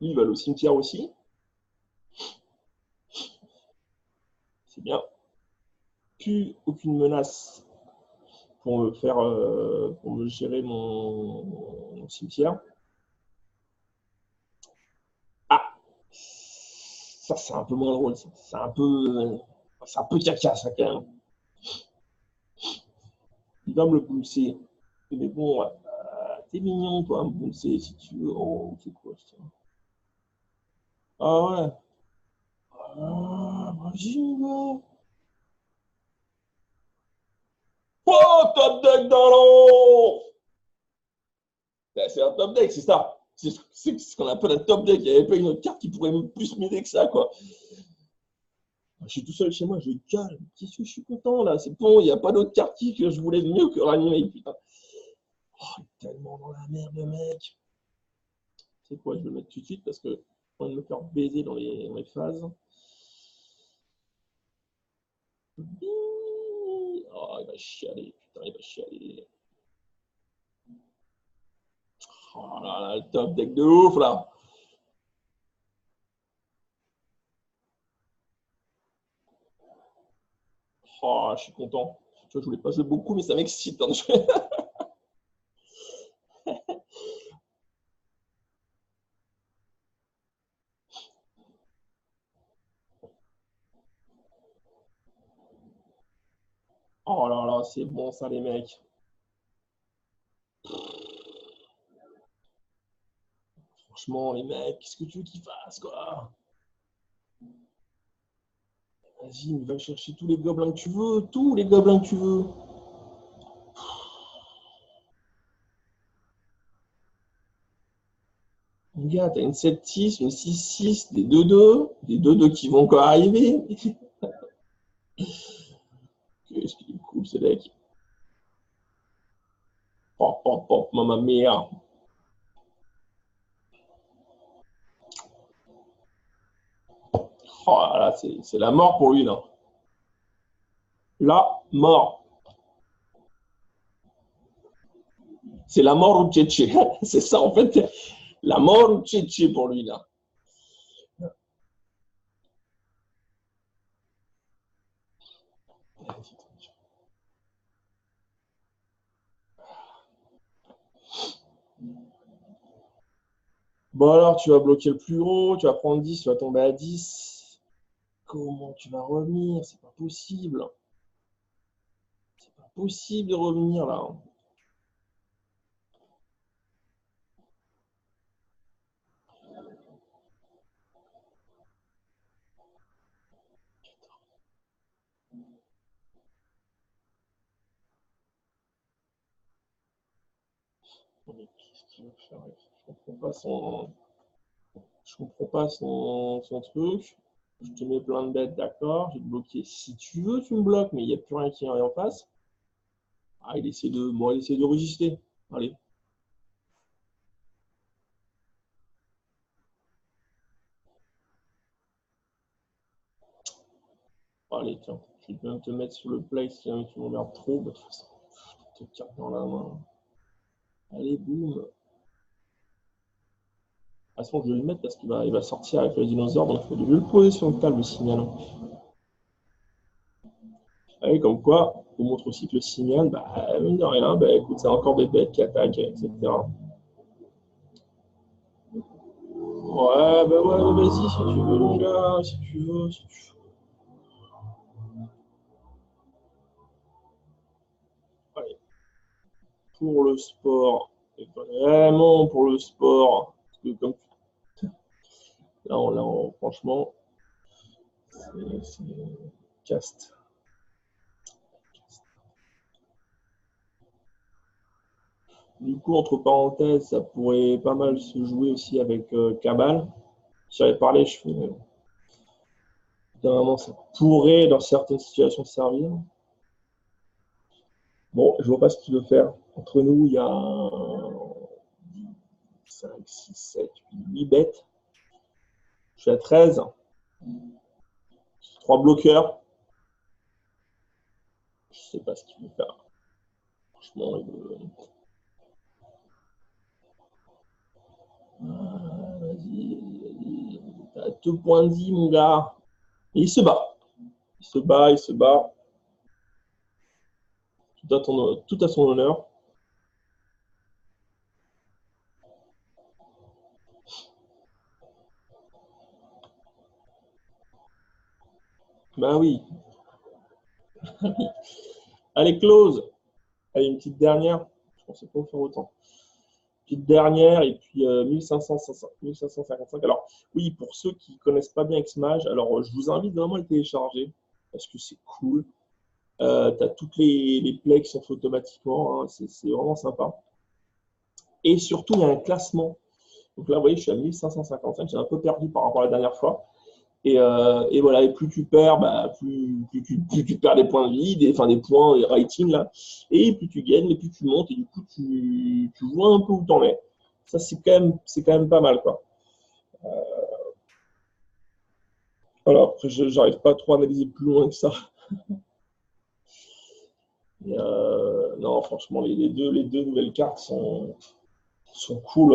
lui, il va au cimetière aussi. C'est bien. Plus aucune menace pour me faire, pour me gérer mon cimetière. Ah, ça c'est un peu moins drôle. C'est un peu caca ça quand même. Il va me le pousser. Mais bon, t'es mignon toi, me pousser si tu veux. Oh, c'est quoi ça? Ah ouais. Ah, vas-y, va. Oh, top deck dans l'eau! C'est un top deck, c'est ça. C'est ce qu'on appelle un top deck. Il n'y avait pas une autre carte qui pourrait plus m'aider que ça, quoi. Je suis tout seul chez moi, je calme. Qu'est-ce que je suis content là? C'est bon, il n'y a pas d'autre quartier que je voulais mieux que Ranimate, putain. Oh, tellement dans la merde, le mec. C'est quoi, je vais le mettre tout de suite parce que j'ai envie de me faire baiser dans les phases. Oh, il va chialer, putain, il va chialer. Oh là là, le top deck de ouf là. Oh, je suis content. Tu vois, je voulais pas jouer beaucoup, mais ça m'excite. Hein, oh là là, c'est bon ça, les mecs. Franchement, les mecs, qu'est-ce que tu veux qu'ils fassent, quoi? Vas-y, mais va chercher tous les gobelins que tu veux, tous les gobelins que tu veux. Mon gars, t'as une 7-6, une 6-6, des 2-2 qui vont encore arriver. Qu'est-ce qu'il est cool, ce deck. Pop, pop, pop, mamma mia. Oh là là, c'est la mort pour lui, là. La mort. C'est la mort ou tchétché. C'est ça, en fait. La mort ou tchétché pour lui, là. Bon alors, tu vas bloquer le plus haut, tu vas prendre 10, tu vas tomber à 10. Comment tu vas revenir? C'est pas possible. C'est pas possible de revenir là. Mais qu'est-ce qu'il veut faire? Je comprends pas son truc. Je te mets plein de bêtes, d'accord. Je vais te bloquer. Si tu veux, tu me bloques, mais il n'y a plus rien qui est en face. Ah, bon, il essaie de résister. Allez. Allez, tiens. Je vais bien te mettre sur le play si tu m'emmerdes trop. Bah, de toute façon, je te carte dans la main. Allez, boum. De toute façon, je vais le mettre parce qu'il va sortir avec le dinosaure, donc je vais le poser sur le table, le signal. Ah, comme quoi, on montre aussi que le signal, bah, mine de rien, bah, écoute, c'est encore des bêtes qui attaquent, etc. Ouais, bah ouais, vas-y, si tu veux, mon gars, si tu veux, si tu veux. Allez, pour le sport, et vraiment pour le sport, parce que comme franchement, c'est caste. Du coup, entre parenthèses, ça pourrait pas mal se jouer aussi avec Cabal. J'avais parlé, je fais, vraiment, ça pourrait, dans certaines situations, servir. Bon, je vois pas ce qu'il veut faire. Entre nous, il y a 5, 6, 7, 8 bêtes. Je suis à 13. 3 bloqueurs. Je sais pas ce qu'il veut faire. Franchement, il veut... vas-y, vas-y. T'as 2 points de vie, mon gars. Et il se bat. Il se bat, il se bat. Tout à son honneur. Bah oui. Allez, close. Allez, une petite dernière. Je pensais pas faire autant. Petite dernière, et puis 1555. Alors, oui, pour ceux qui ne connaissent pas bien Xmage, alors je vous invite vraiment à le télécharger parce que c'est cool. Tu as toutes les plays qui sont faits automatiquement, hein, c'est vraiment sympa. Et surtout, il y a un classement. Donc là, vous voyez, je suis à 1555, j'ai un peu perdu par rapport à la dernière fois. Et voilà, et plus tu perds, bah, plus tu perds des points de vie, des points, des ratings là, et plus tu gagnes, et plus tu montes, et du coup tu vois un peu où t'en es. Ça c'est quand même pas mal quoi. Alors après, j'arrive pas trop à analyser plus loin que ça. Non, franchement, les deux nouvelles cartes sont cool.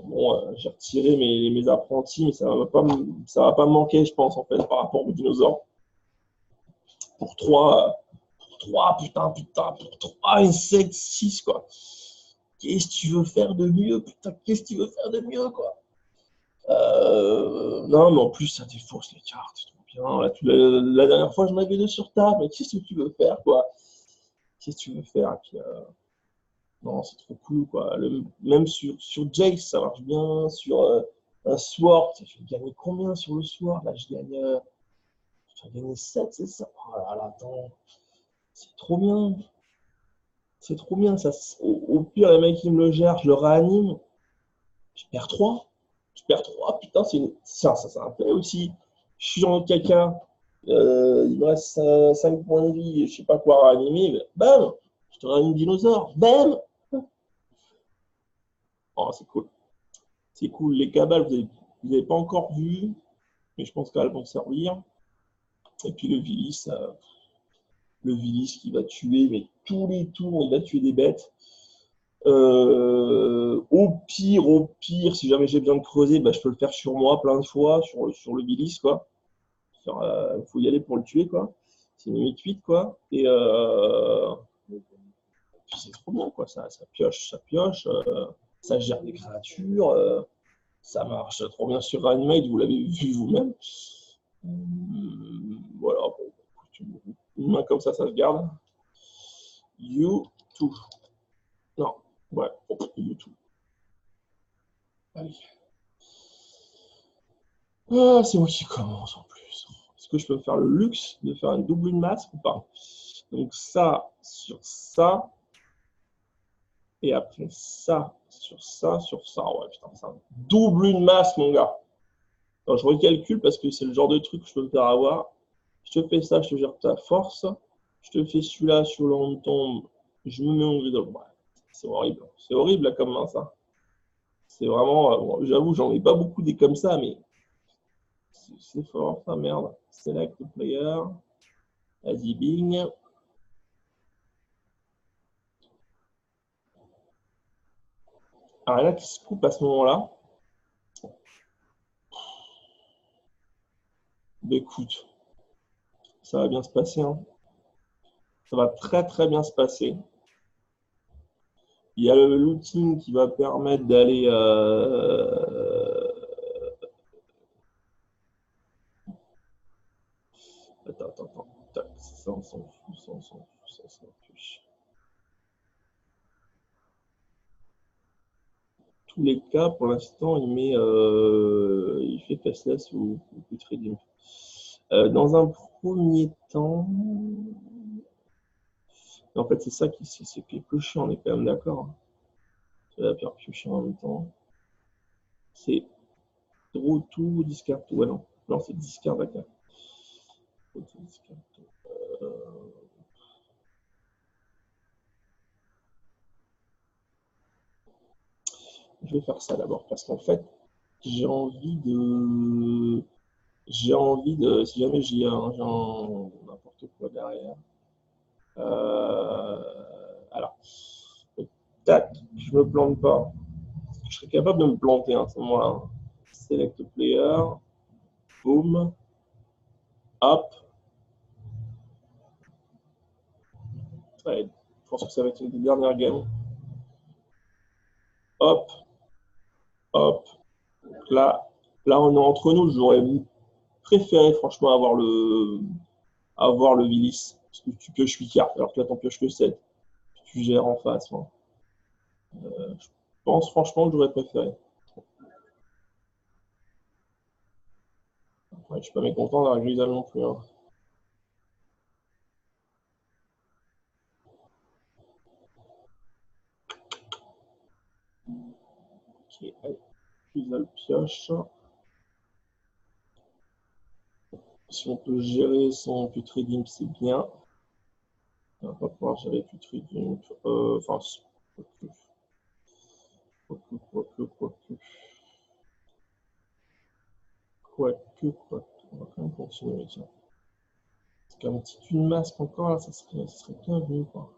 Bon, j'ai retiré mes apprentis, mais ça va pas me manquer, je pense, en fait, par rapport aux dinosaures. Pour 3 pour 3 insectes, 6 quoi. Qu'est-ce que tu veux faire de mieux, putain, qu'est-ce que tu veux faire de mieux, quoi. Non, mais en plus, ça défausse les cartes, c'est trop bien. Là, la dernière fois, j'en avais 2 sur table, mais qu'est-ce que tu veux faire, quoi. Qu'est-ce que tu veux faire, et puis, non, c'est trop cool, quoi. Même sur Jace, ça marche bien. Sur un Sword, je vais gagner combien sur le Sword? Là, je vais gagner 7, c'est ça? Oh là là, attends. C'est trop bien. C'est trop bien. Ça, au pire, les mecs qui me le gèrent, je le réanime. Je perds 3. Je perds 3, putain, ça me plaît aussi. Je suis dans le caca, il me reste 5 points de vie, je sais pas quoi réanimer, bam, je te réanime dinosaure, bam. Oh, c'est cool. C'est cool. Les cabales, vous n'avez pas encore vu, mais je pense qu'elles vont servir. Et puis le Vilis qui va tuer, mais tous les tours, il va tuer des bêtes. Au pire, si jamais j'ai besoin de creuser, bah, je peux le faire sur moi plein de fois, sur le Vilis, quoi. Il faut y aller pour le tuer, quoi. C'est une 8-8, quoi. Et puis c'est trop bien, quoi. Ça pioche, ça gère des créatures, ça marche trop bien sur Reanimate, vous l'avez vu vous-même. Voilà, bon, une main comme ça se garde. YouTube. Non, ouais, YouTube. Allez. Ah, c'est moi qui commence en plus. Est-ce que je peux me faire le luxe de faire une double une masse ou pas? Donc ça sur ça. Et après ça sur ça sur ça. Ouais, putain, ça double une masse, mon gars. Alors, je recalcule parce que c'est le genre de truc que je peux me faire avoir. Je te fais ça, je te gère ta force. Je te fais celui-là, celui-là on tombe. Je me mets en gridle. Ouais, c'est horrible. C'est horrible là comme main, ça. C'est vraiment. Bon, j'avoue, j'en ai pas beaucoup des comme ça, mais c'est fort, ça, merde. Select player. Vas-y, bing. Alors là, qui se coupe à ce moment-là. Bah, écoute, ça va bien se passer. Hein. Ça va très très bien se passer. Il y a le looting qui va permettre d'aller. Attends. Tac, ça, on s'en fout, ça, on s'en fout, ça, on s'en fiche. Tous les cas, pour l'instant, il fait faceless ou trading. Dans un premier temps, en fait, c'est ça qui est plus chiant, on est quand même d'accord. Ça va faire plus chiant en même temps. C'est draw tout, discard tout. Ouais, non, c'est discard la carte. Je vais faire ça d'abord parce qu'en fait, j'ai envie de. Si jamais j'ai n'importe quoi derrière. Alors, tac, je me plante pas. Je serais capable de me planter à ce moment-là. Select player, boom, hop. Ouais, je pense que ça va être une des dernières games. Hop, hop. Là, on est entre nous. J'aurais préféré franchement avoir le Vilis. Parce que tu pioches 8 cartes, alors que là, t'en pioches que 7. Tu gères en face. Hein. Je pense franchement que j'aurais préféré. Ouais, je suis pas mécontent de la Grisale non plus. Hein. Ok, allez, Grisale pioche. Si on peut gérer son Putridimp, c'est bien. On va pas pouvoir gérer Putridimp. Enfin, quoique. On va quand même continuer, tiens. Parce qu'un petit une masque encore, là, ça serait bien vu, quoi.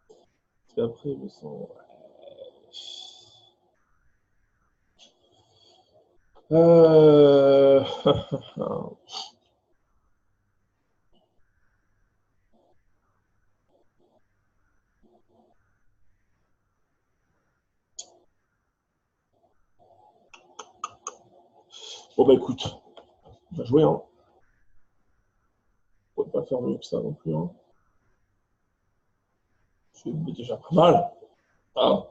Parce qu'après, je sens. Bon, bah écoute, on va jouer, hein. On ne peut pas faire mieux que ça non plus, hein. C'est déjà pas mal. Hein.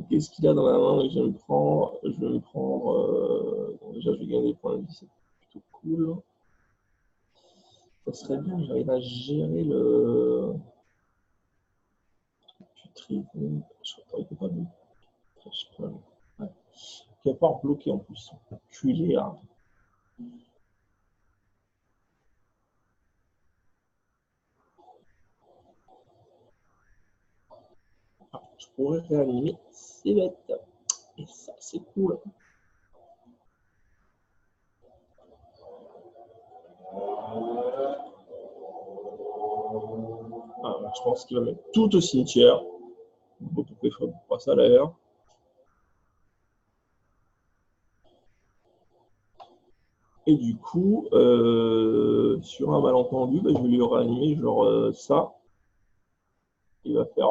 Qu'est-ce qu'il a dans la main? Je vais me prendre. Bon, déjà, je vais gagner des points de vie, c'est plutôt cool. Ça serait bien que j'arrive à gérer le tri. Je crois qu'il pas bloqué. Ouais. Il va pas bloqué en plus. Culé là. Ah, je pourrais réanimer ces bêtes. Et ça, c'est cool. Ah, je pense qu'il va mettre tout au cimetière. Bon, pourquoi il ferait pas ça d'ailleurs? Et du coup, sur un malentendu, bah, je vais lui réanimer genre ça. Il va faire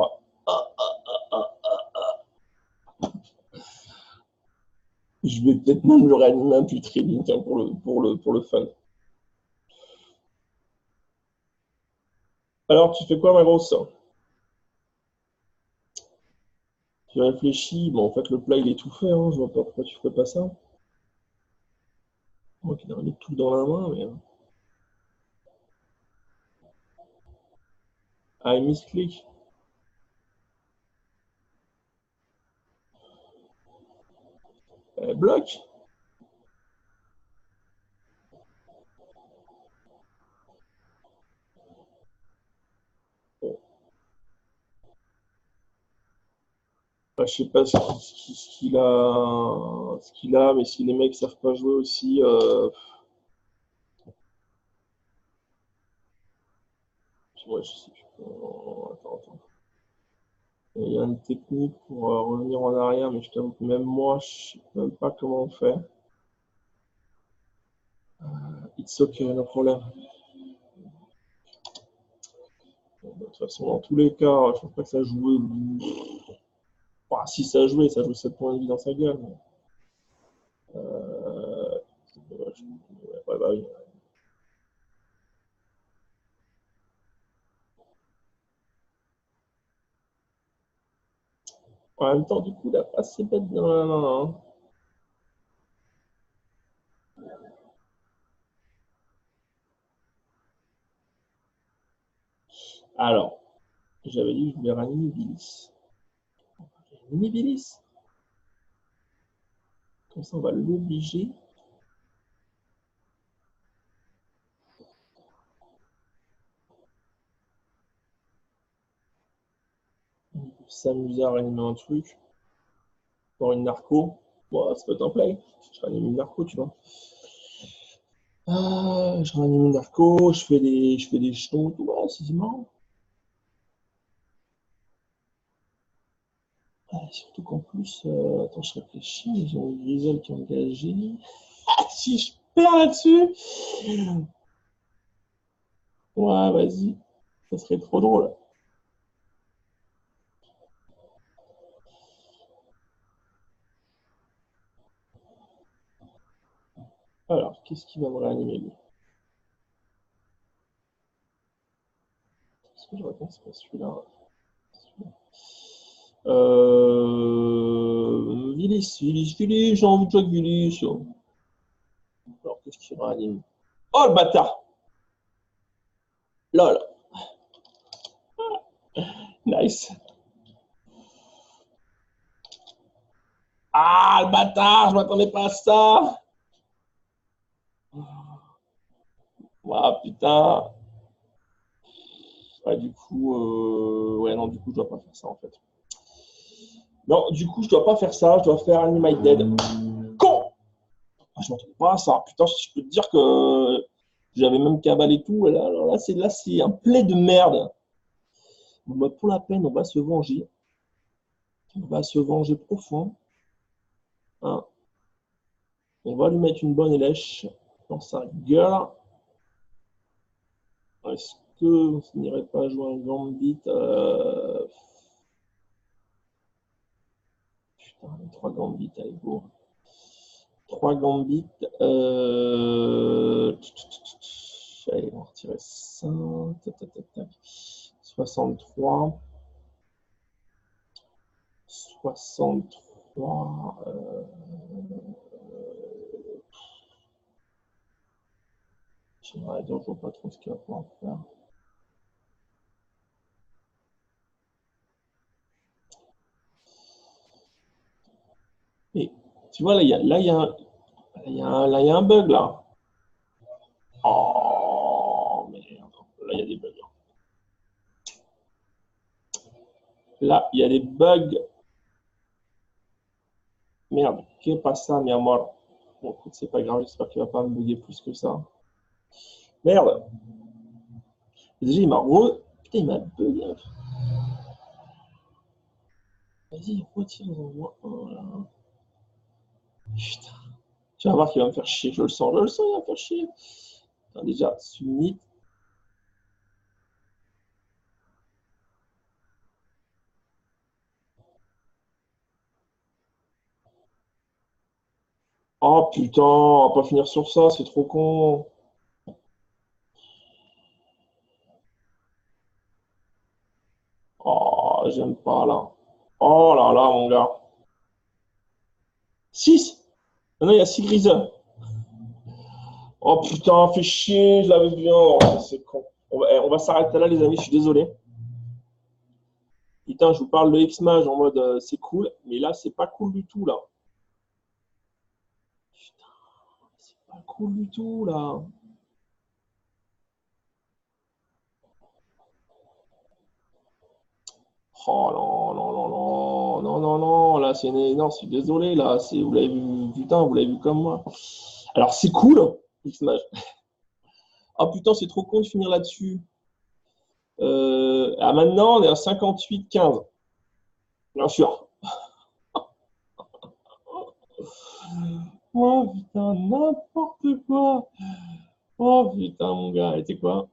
je vais peut-être même le réanimer un putrédine pour le fun. Alors, tu fais quoi, ma grosse? Tu réfléchis. Bon, en fait, le plat, il est tout fait. Hein. Je vois pas pourquoi tu ferais pas ça. Moi qui ai tout dans la main, mais. Ah, il misclick. Bloc. Bon. Bah, je sais pas ce qu'il a, mais si les mecs savent pas jouer aussi. Ouais, je sais plus. Attends. Il y a une technique pour revenir en arrière, mais je t'avoue que même moi, je sais même pas comment on fait. It's ok, no problème. Bon, de toute façon, dans tous les cas, je pense pas que ça jouait. Bah, si ça jouait, ça joue 7 points de vie dans sa gueule. Mais, euh, ouais, bah oui. En même temps, du coup, il a pas assez bête dans la main. Hein. Alors, j'avais dit que je voulais ranimer Billis. Ranimer Billis. Comme ça, on va l'obliger. S'amuser à réanimer un truc. Pour une narco. Bon, ça peut être un play. Je réanime une narco, tu vois. Je réanime une narco, je fais des jetons, tout, ouais, c'est marrant. Surtout qu'en plus, attends, je réfléchis, ils ont Grisel qui est engagé. Si je perds là-dessus, ouais, vas-y, ça serait trop drôle. Alors, qu'est-ce qui va me réanimer lui? Est-ce que je réponds, c'est pas celui-là. Villis, j'ai envie de jouer avec Villis. Alors, qu'est-ce qui réanime? Oh, le bâtard! Lol, nice. Ah, le bâtard, je m'attendais pas à ça. Ah, putain. Ouais, du coup, ouais, non, du coup, je dois pas faire ça en fait. Non, du coup, je dois pas faire ça, je dois faire Animated. Con! Ah, je m'attendais pas à ça. Putain, je peux te dire que j'avais même cabalé tout. Là, c'est un play de merde. Bon, pour la peine, on va se venger. On va se venger profond. Hein. On va lui mettre une bonne lèche dans sa gueule. Est-ce qu'on n'irait pas jouer un gambit putain, 3 gambits, allez, go. 3 gambits. Allez, on va retirer ça. Tac, tac, tac, tac. 63. 63. J'aimerais dire, je vois pas trop ce qu'il va pouvoir faire. Et tu vois, là, il y a un bug, là. Oh, merde. Là, il y a des bugs. Là, il y a des bugs. Merde, qu'est pas ça, mi amor? Bon, écoute, c'est pas grave, j'espère qu'il va pas me bugger plus que ça. Merde. Déjà, il m'a Putain, il m'a bugué. Vas-y, retire-en un, là. Putain. Tu vas voir qu'il va me faire chier, je le sens, il va me faire chier. Attends, déjà, submit. Oh putain, on va pas finir sur ça, c'est trop con. Oh, j'aime pas là. Oh là là, mon gars. 6. Maintenant, il y a 6 griseurs. Oh putain, fait chier, je l'avais bien. Oh, c'est con. On va s'arrêter là, les amis, je suis désolé. Putain, je vous parle de X-Mage en mode c'est cool, mais là, c'est pas cool du tout, là. Putain, c'est pas cool du tout, là. Oh non, non, non, non, non, non, non, là, non, je suis désolé, là, vous l'avez vu, putain, vous l'avez vu comme moi. Alors, c'est cool, X-Mage. Ah putain, c'est trop con de finir là-dessus. Maintenant, on est à 58-15. Bien sûr. Oh putain, n'importe quoi. Oh putain, mon gars, et tu sais quoi?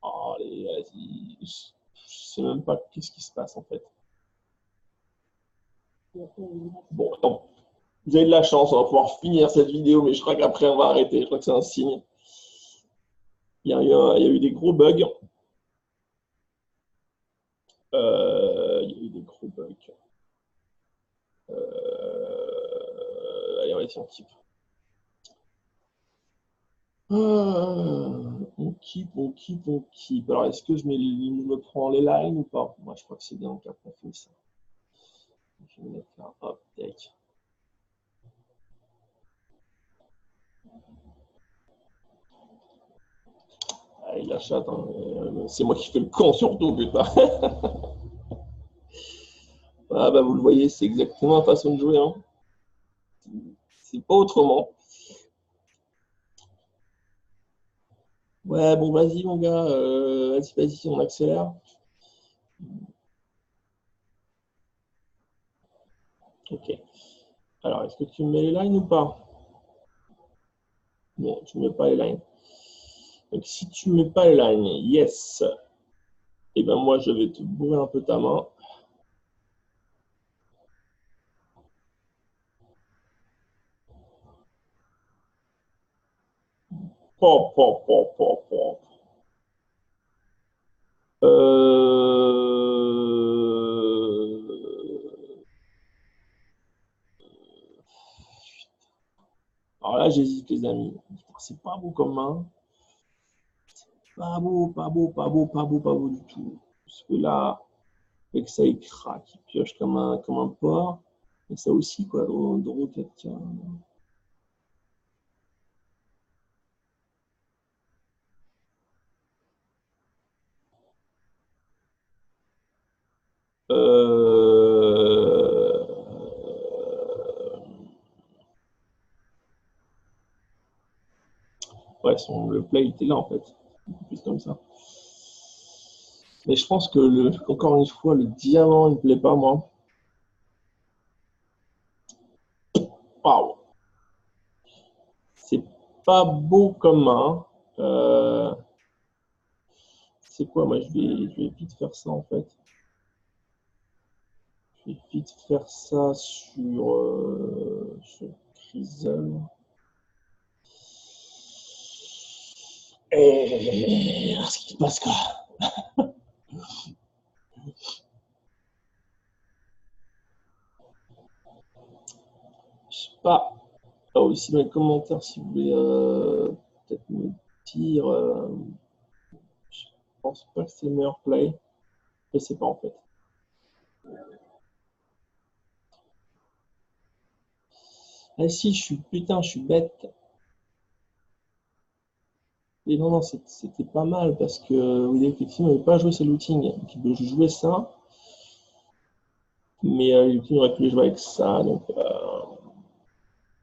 Oh, allez, vas-y. Je sais même pas qu'est-ce qui se passe en fait. Bon, attends. Vous avez de la chance, on va pouvoir finir cette vidéo, mais je crois qu'après on va arrêter. Je crois que c'est un signe. Il y a eu des gros bugs. Il y a eu des gros bugs. Allez, on va essayer un petit peu. On keep, on keep, on keep. Alors, est-ce que je me prends les lines ou pas? Moi, je crois que c'est bien qu'après on finit ça. Je vais mettre là, hop, tac. Ah, il la chatte, hein. C'est moi qui fais le con surtout, putain. Ah, bah, vous le voyez, c'est exactement la façon de jouer, hein. C'est pas autrement. Ouais, bon, vas-y, mon gars. Vas-y, vas-y, on accélère. Ok. Alors, est-ce que tu mets les lines ou pas? Non, tu mets pas les lines. Donc, si tu mets pas les lines, yes. Et ben moi, je vais te bourrer un peu ta main. Pop, pop, pop, pop, pop. Alors là, j'hésite, les amis. C'est pas beau comme main. Pas beau, pas beau, pas beau, pas beau, pas beau du tout. Parce que là, avec ça, il craque, il pioche comme un porc. Et ça aussi, quoi, Doro 4K. Euh... Ouais, le play était là, en fait. Plus comme ça. Mais je pense que, encore une fois, le diamant, il ne me plaît pas, moi. Waouh! C'est pas beau comme main. C'est quoi, moi, je vais vite faire ça, en fait. Je vais vite faire ça sur Chrysal. Et ce qui se passe, quoi. Je sais pas. Aussi dans les commentaires si vous voulez peut-être me dire. Je pense pas que c'est le meilleur play. Je sais pas en fait. Ah si, putain, je suis bête. Et non, non, c'était pas mal parce que oui, effectivement, il n'avait pas joué ses lootings. Donc, il veut jouer ça. Mais les lootings, aurait pu les jouer avec ça. Donc,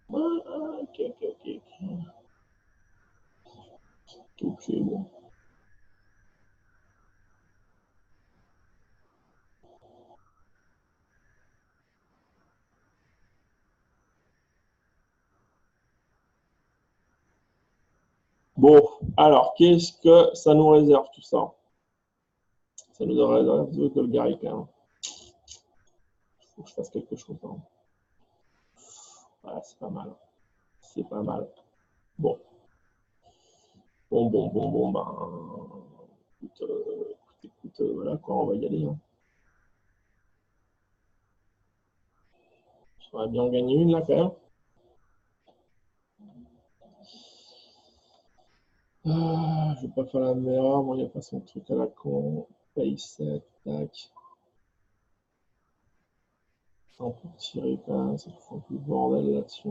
ok, ok, ok. Ok, bon. Bon, alors, qu'est-ce que ça nous réserve tout ça? Ça nous réserve de Golgari quand même. Faut que je fasse quelque chose. Hein. Voilà, c'est pas mal. C'est pas mal. Bon. Bon, ben. Écoute, voilà quoi, on va y aller. Hein. J'aimerais bien en gagner une là quand même. Je vais pas faire la meilleure. Bon, il n'y a pas son truc à la con. Paye 7, tac. On peut tirer quand même, ça fout un peu le bordel là-dessus.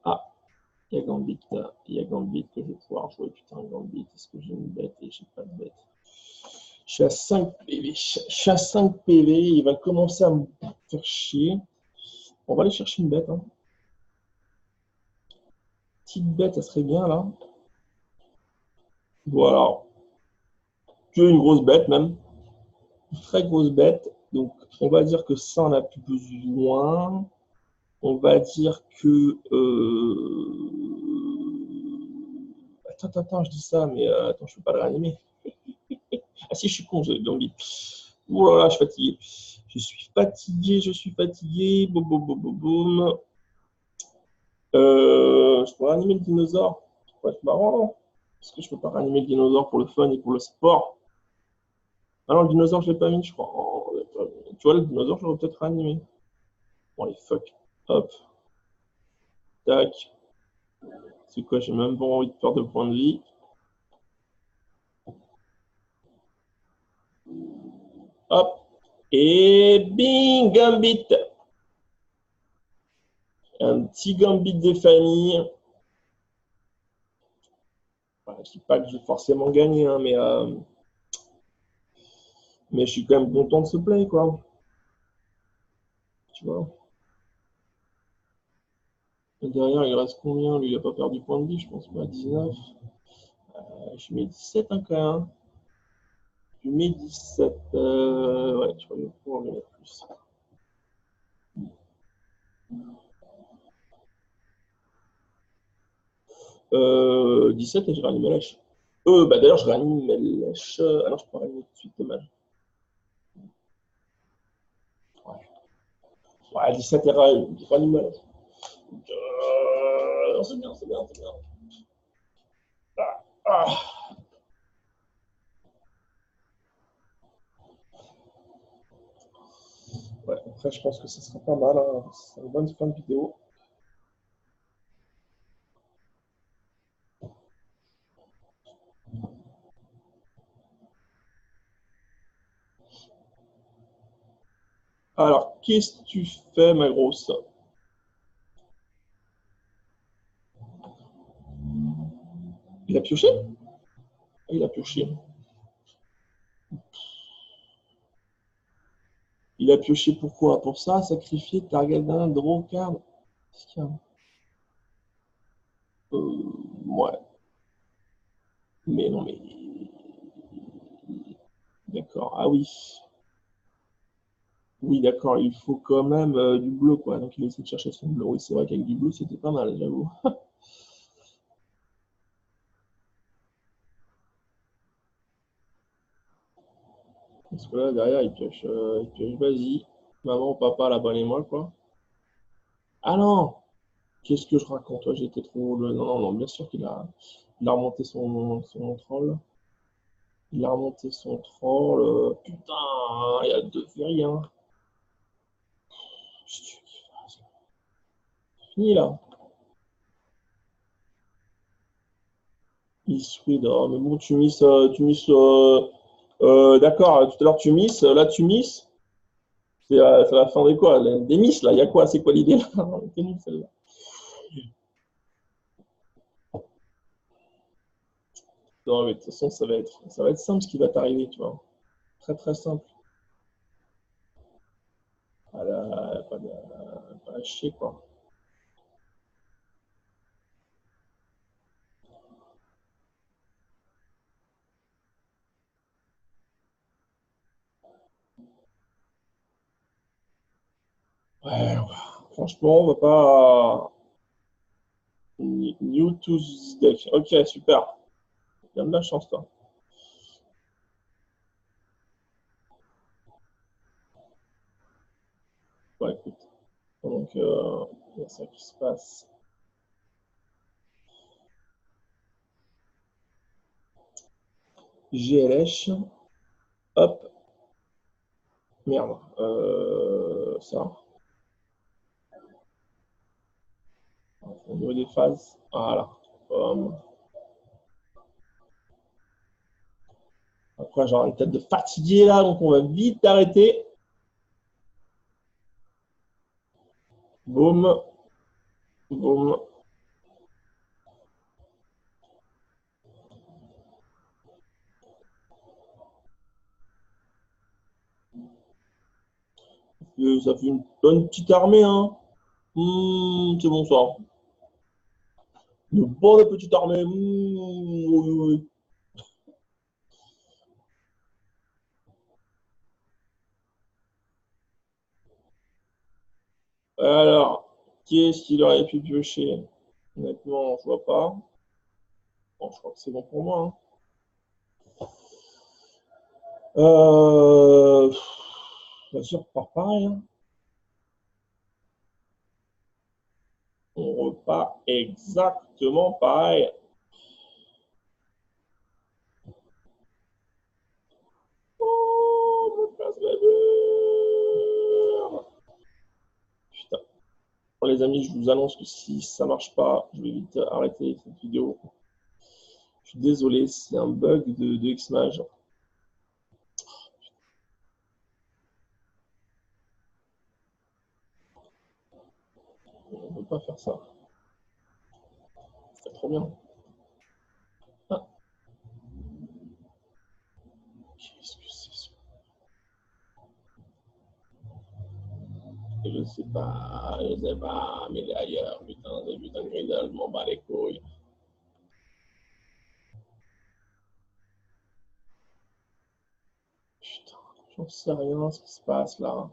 Ah, il y a Gambit là. Il y a Gambit que je vais pouvoir jouer. Putain, Gambit, est-ce que j'ai une bête et j'ai pas de bête? Je suis à 5 PV. Je suis à 5 PV. Il va commencer à me faire chier. On va aller chercher une bête. Hein. Petite bête, ça serait bien là. Voilà. Que une grosse bête même. Une très grosse bête. Donc, on va dire que ça, on a plus besoin. On va dire que. Attends, je dis ça, mais attends, je ne peux pas le réanimer. Ah si, je suis con, j'ai envie. Oh là là, je suis fatigué. Je suis fatigué. Boum, boum, boum, boum, boum. Je pourrais animer le dinosaure. Ça pourrait être marrant, non? Parce que je peux pas réanimer le dinosaure pour le fun et pour le sport. Ah non, le dinosaure, je l'ai pas mis, je crois. Oh, tu vois, le dinosaure, j'aurais peut-être réanimé. Bon, allez, fuck. Hop, tac. C'est quoi, j'ai même pas envie de perdre de points de vie. Hop. Et bing, Gambit. Un petit Gambit des familles. Enfin, je ne dis pas que je vais forcément gagner, hein, mais je suis quand même content de ce play, quoi. Tu vois. Et derrière, il reste combien? Lui, il n'a pas perdu point de vie, je pense pas. 19. Je mets 17 hein, quand même. Je mets 17. Ouais, je crois que je vais pouvoir le mettre plus. 17 et je réanime Lèche. Bah d'ailleurs, je réanime Lèche. Ah non, je peux réanimer tout de suite, dommage. Ouais, ouais 17 et réanime Lèche. C'est bien, c'est bien, c'est bien. Ah, ah. Ouais, après, je pense que ça sera pas mal. Hein. C'est une bonne fin de vidéo. Alors, qu'est-ce que tu fais, ma grosse? Il a pioché? Il a pioché. Il a pioché pourquoi? Pour ça, sacrifier target d'un draw card. Qu'est-ce qu'il y a? Ouais. Mais non, mais. D'accord. Ah oui. Oui, d'accord. Il faut quand même du bleu, quoi. Donc, il essaie de chercher son bleu. Oui, c'est vrai qu'avec du bleu, c'était pas mal, j'avoue. Parce que là, derrière, il pioche, vas-y. Maman, papa, la bonne et moi, quoi. Ah non! Qu'est-ce que je raconte? Toi, j'étais trop. Non, non, non, bien sûr il a remonté son troll. Il a remonté son troll. Putain, il y a deux ferries, hein. C'est fini là. Eastwood, oh, mais bon, d'accord, tout à l'heure tu misses, là tu misses. C'est la fin des quoi? Des miss, là, il y a quoi? C'est quoi l'idée là? C'est nul, celle-là. Non, mais de toute façon, ça va être simple ce qui va t'arriver, tu vois. Très très simple. Voilà, pas à chier, quoi. Ouais, franchement, on va pas. New to this deck. Ok, super. Bien de la chance, toi. Ouais, écoute. Donc, il y a ça qui se passe. GLH. Hop. Merde. Ça. Au niveau des phases. Voilà. Après, j'aurai une tête de fatigué là, donc on va vite arrêter. Boum. Boum. Ça fait une bonne petite armée, hein. C'est bon ça. Une bonne petite armée. Oui, oui, oui. Alors, qu'est-ce qu'il aurait pu piocher? Honnêtement, je vois pas. Bon, je crois que c'est bon pour moi, hein. Bien sûr, repart pareil, hein. On repart exactement pareil. Oh, me casse la gueule. Putain. Bon, les amis, je vous annonce que si ça marche pas, je vais vite arrêter cette vidéo. Je suis désolé, c'est un bug de Xmage. On ne peut pas faire ça. C'est trop bien. Ah, qu'est-ce que c'est ça? Je sais pas, mais il est ailleurs, putain, des putains de Grindel, je m'en bats les couilles. Putain, j'en sais rien ce qui se passe là.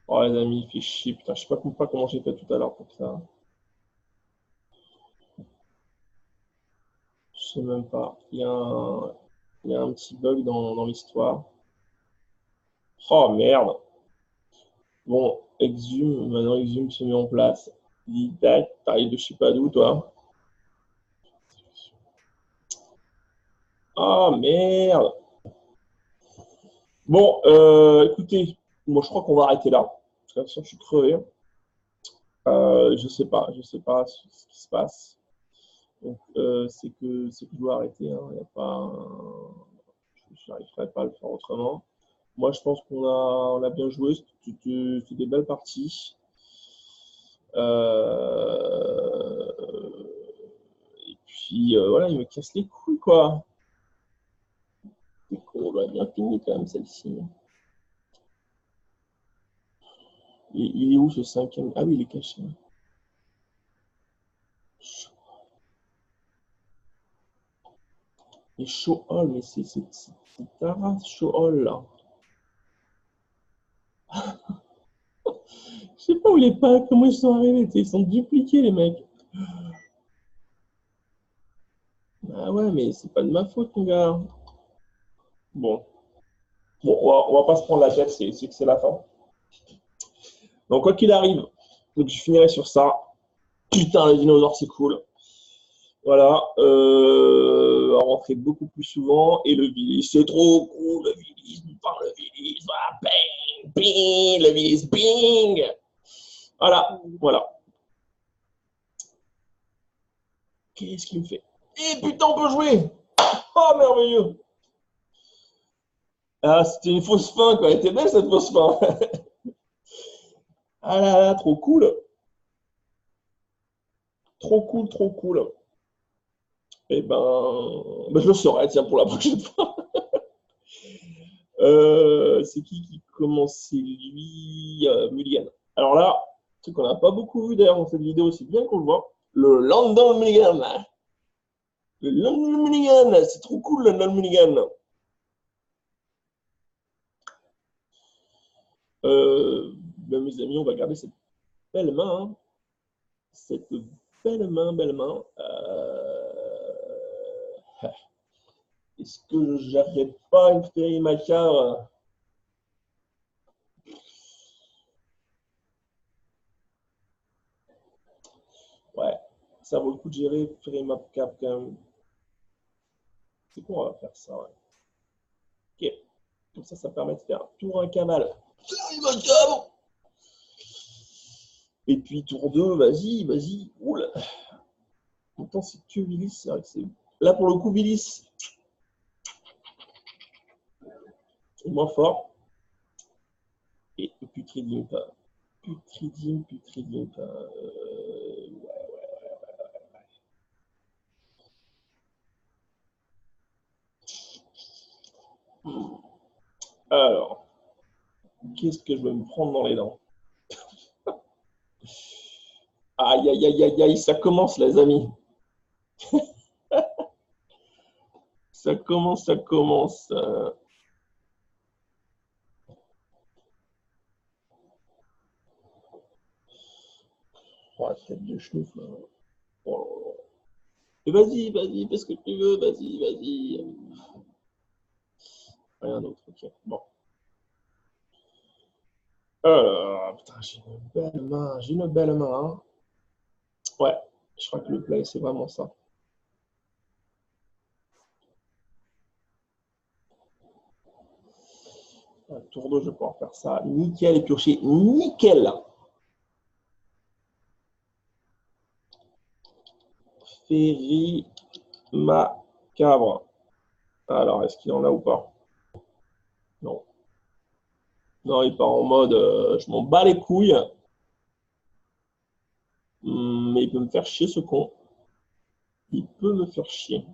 Oh les amis, il fait chier, putain, je sais pas comment j'ai fait tout à l'heure pour ça. Je sais même pas. Il y a un petit bug dans l'histoire. Oh merde. Bon, Exhume, maintenant Exhume se met en place. Il dit, tac, t'arrives de je sais pas d'où, toi. Ah merde. Bon, écoutez, moi je crois qu'on va arrêter là. Parce que de toute façon, je suis crevé. Je sais pas ce qui se passe. Donc, c'est que je dois arrêter, hein. Y a pas, je n'arriverai pas à le faire autrement. Moi, je pense on a bien joué. C'était des belles parties. Et puis, voilà, il me casse les couilles, quoi. C'est con, on l'a bien fini quand même, celle-ci. Il est où ce cinquième? Ah oui, il est caché. Et Shohol, mais c'est Taras Shohol, là. Je sais pas où les packs, comment ils sont arrivés. Ils sont dupliqués, les mecs. Ah ouais, mais c'est pas de ma faute, mon gars. Bon, bon, on va pas se prendre la tête, c'est que c'est la fin. Donc, quoi qu'il arrive, donc je finirai sur ça. Putain, les dinosaures, c'est cool. Voilà, à rentrer beaucoup plus souvent. Et le Villis, c'est trop cool, le Villis, le Villis, ah, bang, bing, le Villis, bing. Voilà, voilà. Qu'est-ce qu'il me fait? Eh putain, on peut jouer! Oh, merveilleux! Ah, c'était une fausse fin, quoi. Elle était belle, cette fausse fin. Ah là là, trop cool. Trop cool, trop cool. Eh ben, je le saurai, tiens, pour la prochaine fois. C'est qui commence? C'est lui, Mulligan. Alors là, ce qu'on n'a pas beaucoup vu d'ailleurs dans cette vidéo, c'est bien qu'on le voit. Le London Mulligan. Le London Mulligan, c'est trop cool, le London Mulligan. Ben, mes amis, on va garder cette belle main. Hein. Cette belle main, belle main. Est-ce que j'arrête pas une féerie macabre? Ouais, ça vaut le coup de gérer féerie macabre quand même. C'est quoi, on va faire ça, ouais. Ok, comme ça permet de faire tour un cavale. Féerie macabre. Et puis tour 2, vas-y, vas-y. Oula. Pourtant, c'est que Willis, c'est vrai que c'est. Là, pour le coup, Willis est moins fort. Et Putridim pas. Putridim pas. Alors, qu'est-ce que je vais me prendre dans les dents? Aïe, aïe, aïe, aïe, aïe, ça commence, les amis. Ça commence, ça commence. Oh, la tête de chenouf, là. Oh. Et vas-y, vas-y, fais ce que tu veux, vas-y, vas-y. Rien d'autre, ok. Bon. Putain, j'ai une belle main, j'ai une belle main. Hein. Ouais, je crois que le play, c'est vraiment ça. Tour 2, je vais pouvoir faire ça. Nickel, et piocher. Nickel. Ferry macabre. Alors, est-ce qu'il en a ou pas? Non. Non, il part en mode je m'en bats les couilles. Mais il peut me faire chier ce con. Il peut me faire chier.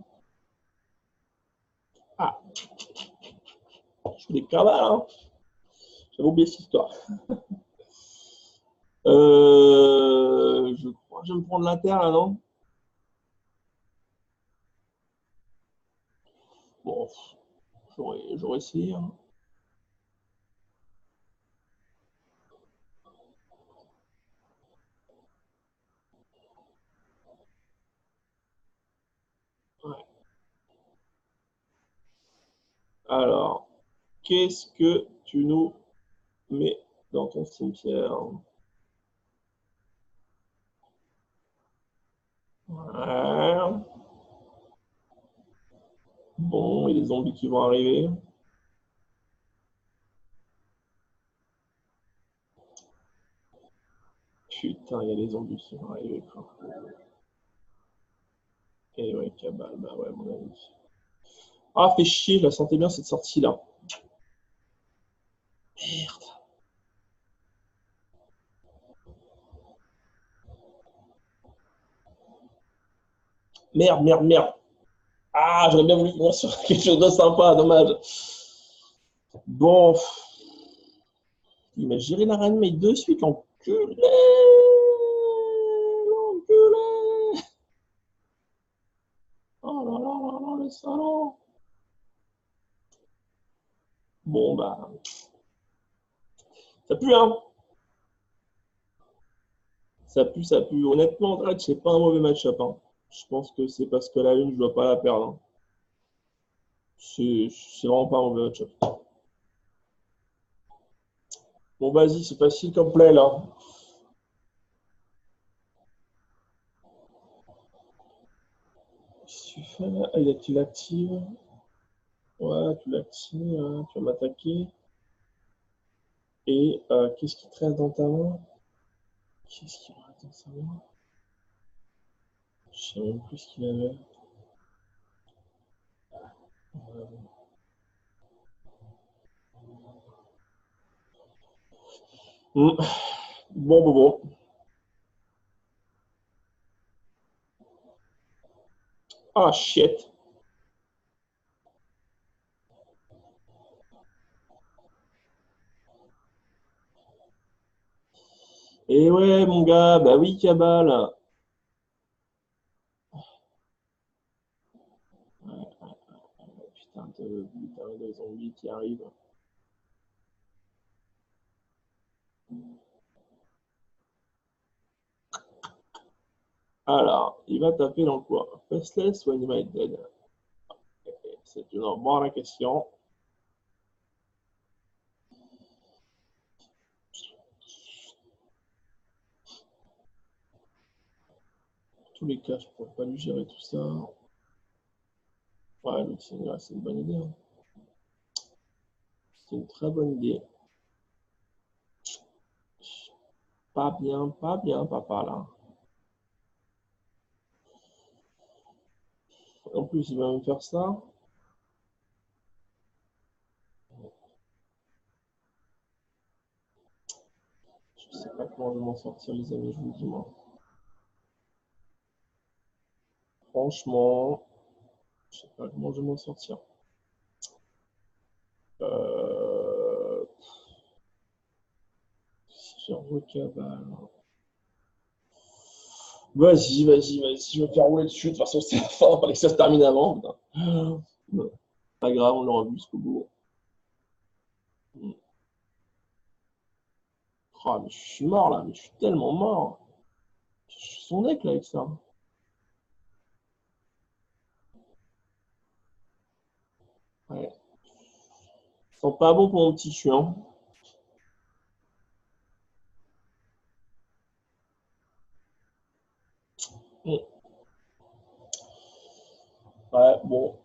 Ah, je fais des cavales, hein. J'avais oublié cette histoire. Je crois que je vais me prendre la terre là, non? Bon, j'aurais essayé. Hein. Ouais. Alors, qu'est-ce que tu nous mets dans ton cimetière? Ouais. Bon, il y a des zombies qui vont arriver. Putain, il y a des zombies qui vont arriver, quoi. Et ouais, cabal, bah ouais, mon ami. Ah, fait chier, je la sentais bien cette sortie-là. Merde. Merde, merde, merde. Ah, j'aurais bien voulu finir sur quelque chose de sympa, dommage. Bon, il m'a géré la ranimate de suite, l'enculé. L'enculé. Oh là là là là, le salaud. Bon, bah, ça pue, hein. Ça pue, ça pue. Honnêtement, Dredd, c'est pas un mauvais match-up. Hein. Je pense que c'est parce que la une, je dois pas la perdre. Hein. C'est vraiment pas un mauvais match-up. Bon, vas-y, c'est facile comme play, là. Qu'est-ce que tu fais, là? Ah, tu l'actives. Ouais, tu l'actives, hein, tu vas m'attaquer. Et qu'est-ce qui te reste dans ta main? Qu'est-ce qu'il a? Attends, ça va? Je sais même plus ce qu'il avait. Bon, bon, bon. Ah, shit. Et ouais, mon gars, bah oui, Cabal. Putain de zombies qui arrivent. Alors, il va taper dans quoi? Faceless ou Animal Dead? C'est une bonne question. Dans tous les cas, je ne pourrais pas lui gérer tout ça. Ouais, donc c'est une bonne idée. Hein. C'est une très bonne idée. Pas bien, papa, là. En plus, il va me faire ça. Je sais pas comment je vais m'en sortir, les amis, je vous dis, moi. Franchement, je sais pas comment je vais m'en sortir. Si j'ai recavale. Vas-y, je vais me faire rouler dessus. De toute façon, c'est la fin, fallait que ça se termine avant. Putain. Pas grave, on l'aura vu jusqu'au bout. Oh, mais je suis mort là, mais je suis tellement mort. Je suis son deck là avec ça. Ouais. Ça sent pas bon pour mon petit chien. Mm. Ouais, bon.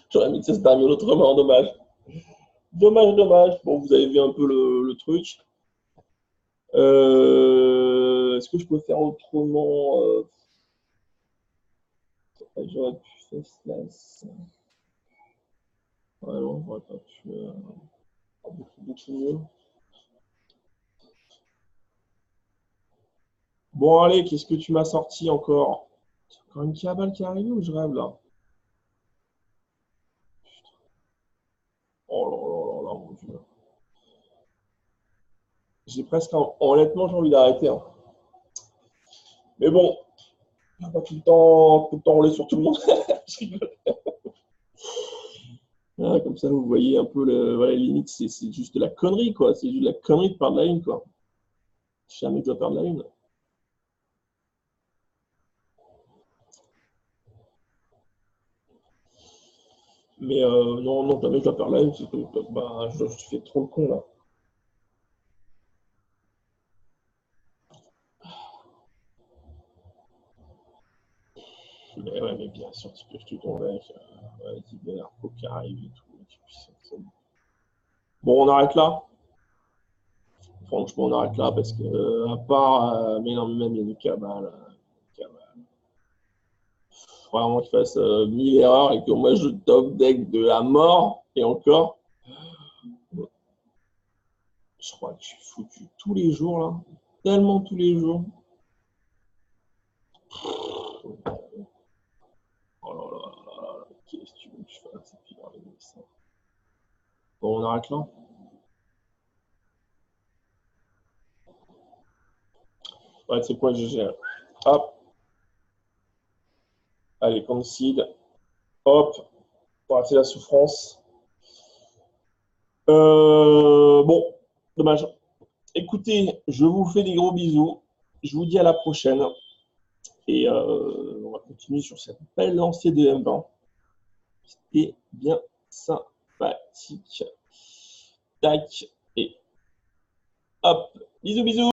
J'aurais mis que ça se termine autrement, dommage. Dommage. Bon, vous avez vu un peu le truc. Est-ce que je peux faire autrement j'aurais pu faire cela. Ouais, non, j'aurais pas pu. Beaucoup mieux. Bon, allez, qu'est-ce que tu m'as sorti encore? C'est encore une cabale qui est arrivée ou je rêve là? Oh là là, mon Dieu. J'ai presque, honnêtement, j'ai envie d'arrêter. Hein. Mais bon, on va pas tout le temps rouler sur tout le monde. Je rigole. Ah, comme ça, vous voyez un peu voilà, les limites, c'est juste de la connerie, quoi. C'est juste de la connerie de perdre la une, quoi. Jamais je dois perdre la une. Mais non, jamais je dois perdre la une, c'est que bah, je fais trop le con, là. Mais ouais, mais bien sûr, tu peux jeter ton mec. Vas-y, Berco qui arrive et tout. Et puis, bon, on arrête là. Franchement, on arrête là parce que, à part, mais non, mais même il y a du cabal. Vraiment qu'il fasse 1000 erreurs et que moi je top deck de la mort et encore, je crois que je suis foutu tous les jours là, tellement tous les jours. Oh là là, qu'est-ce que tu veux que je fasse? Bon, on arrête là. Ouais, c'est quoi, GG. Hop, allez, concede. Hop, pour arrêter la souffrance. Bon, dommage. Écoutez, je vous fais des gros bisous. Je vous dis à la prochaine. Et on va continuer sur cette belle lancée de M20. C'était bien sympathique. Tac. Et hop. Bisous, bisous.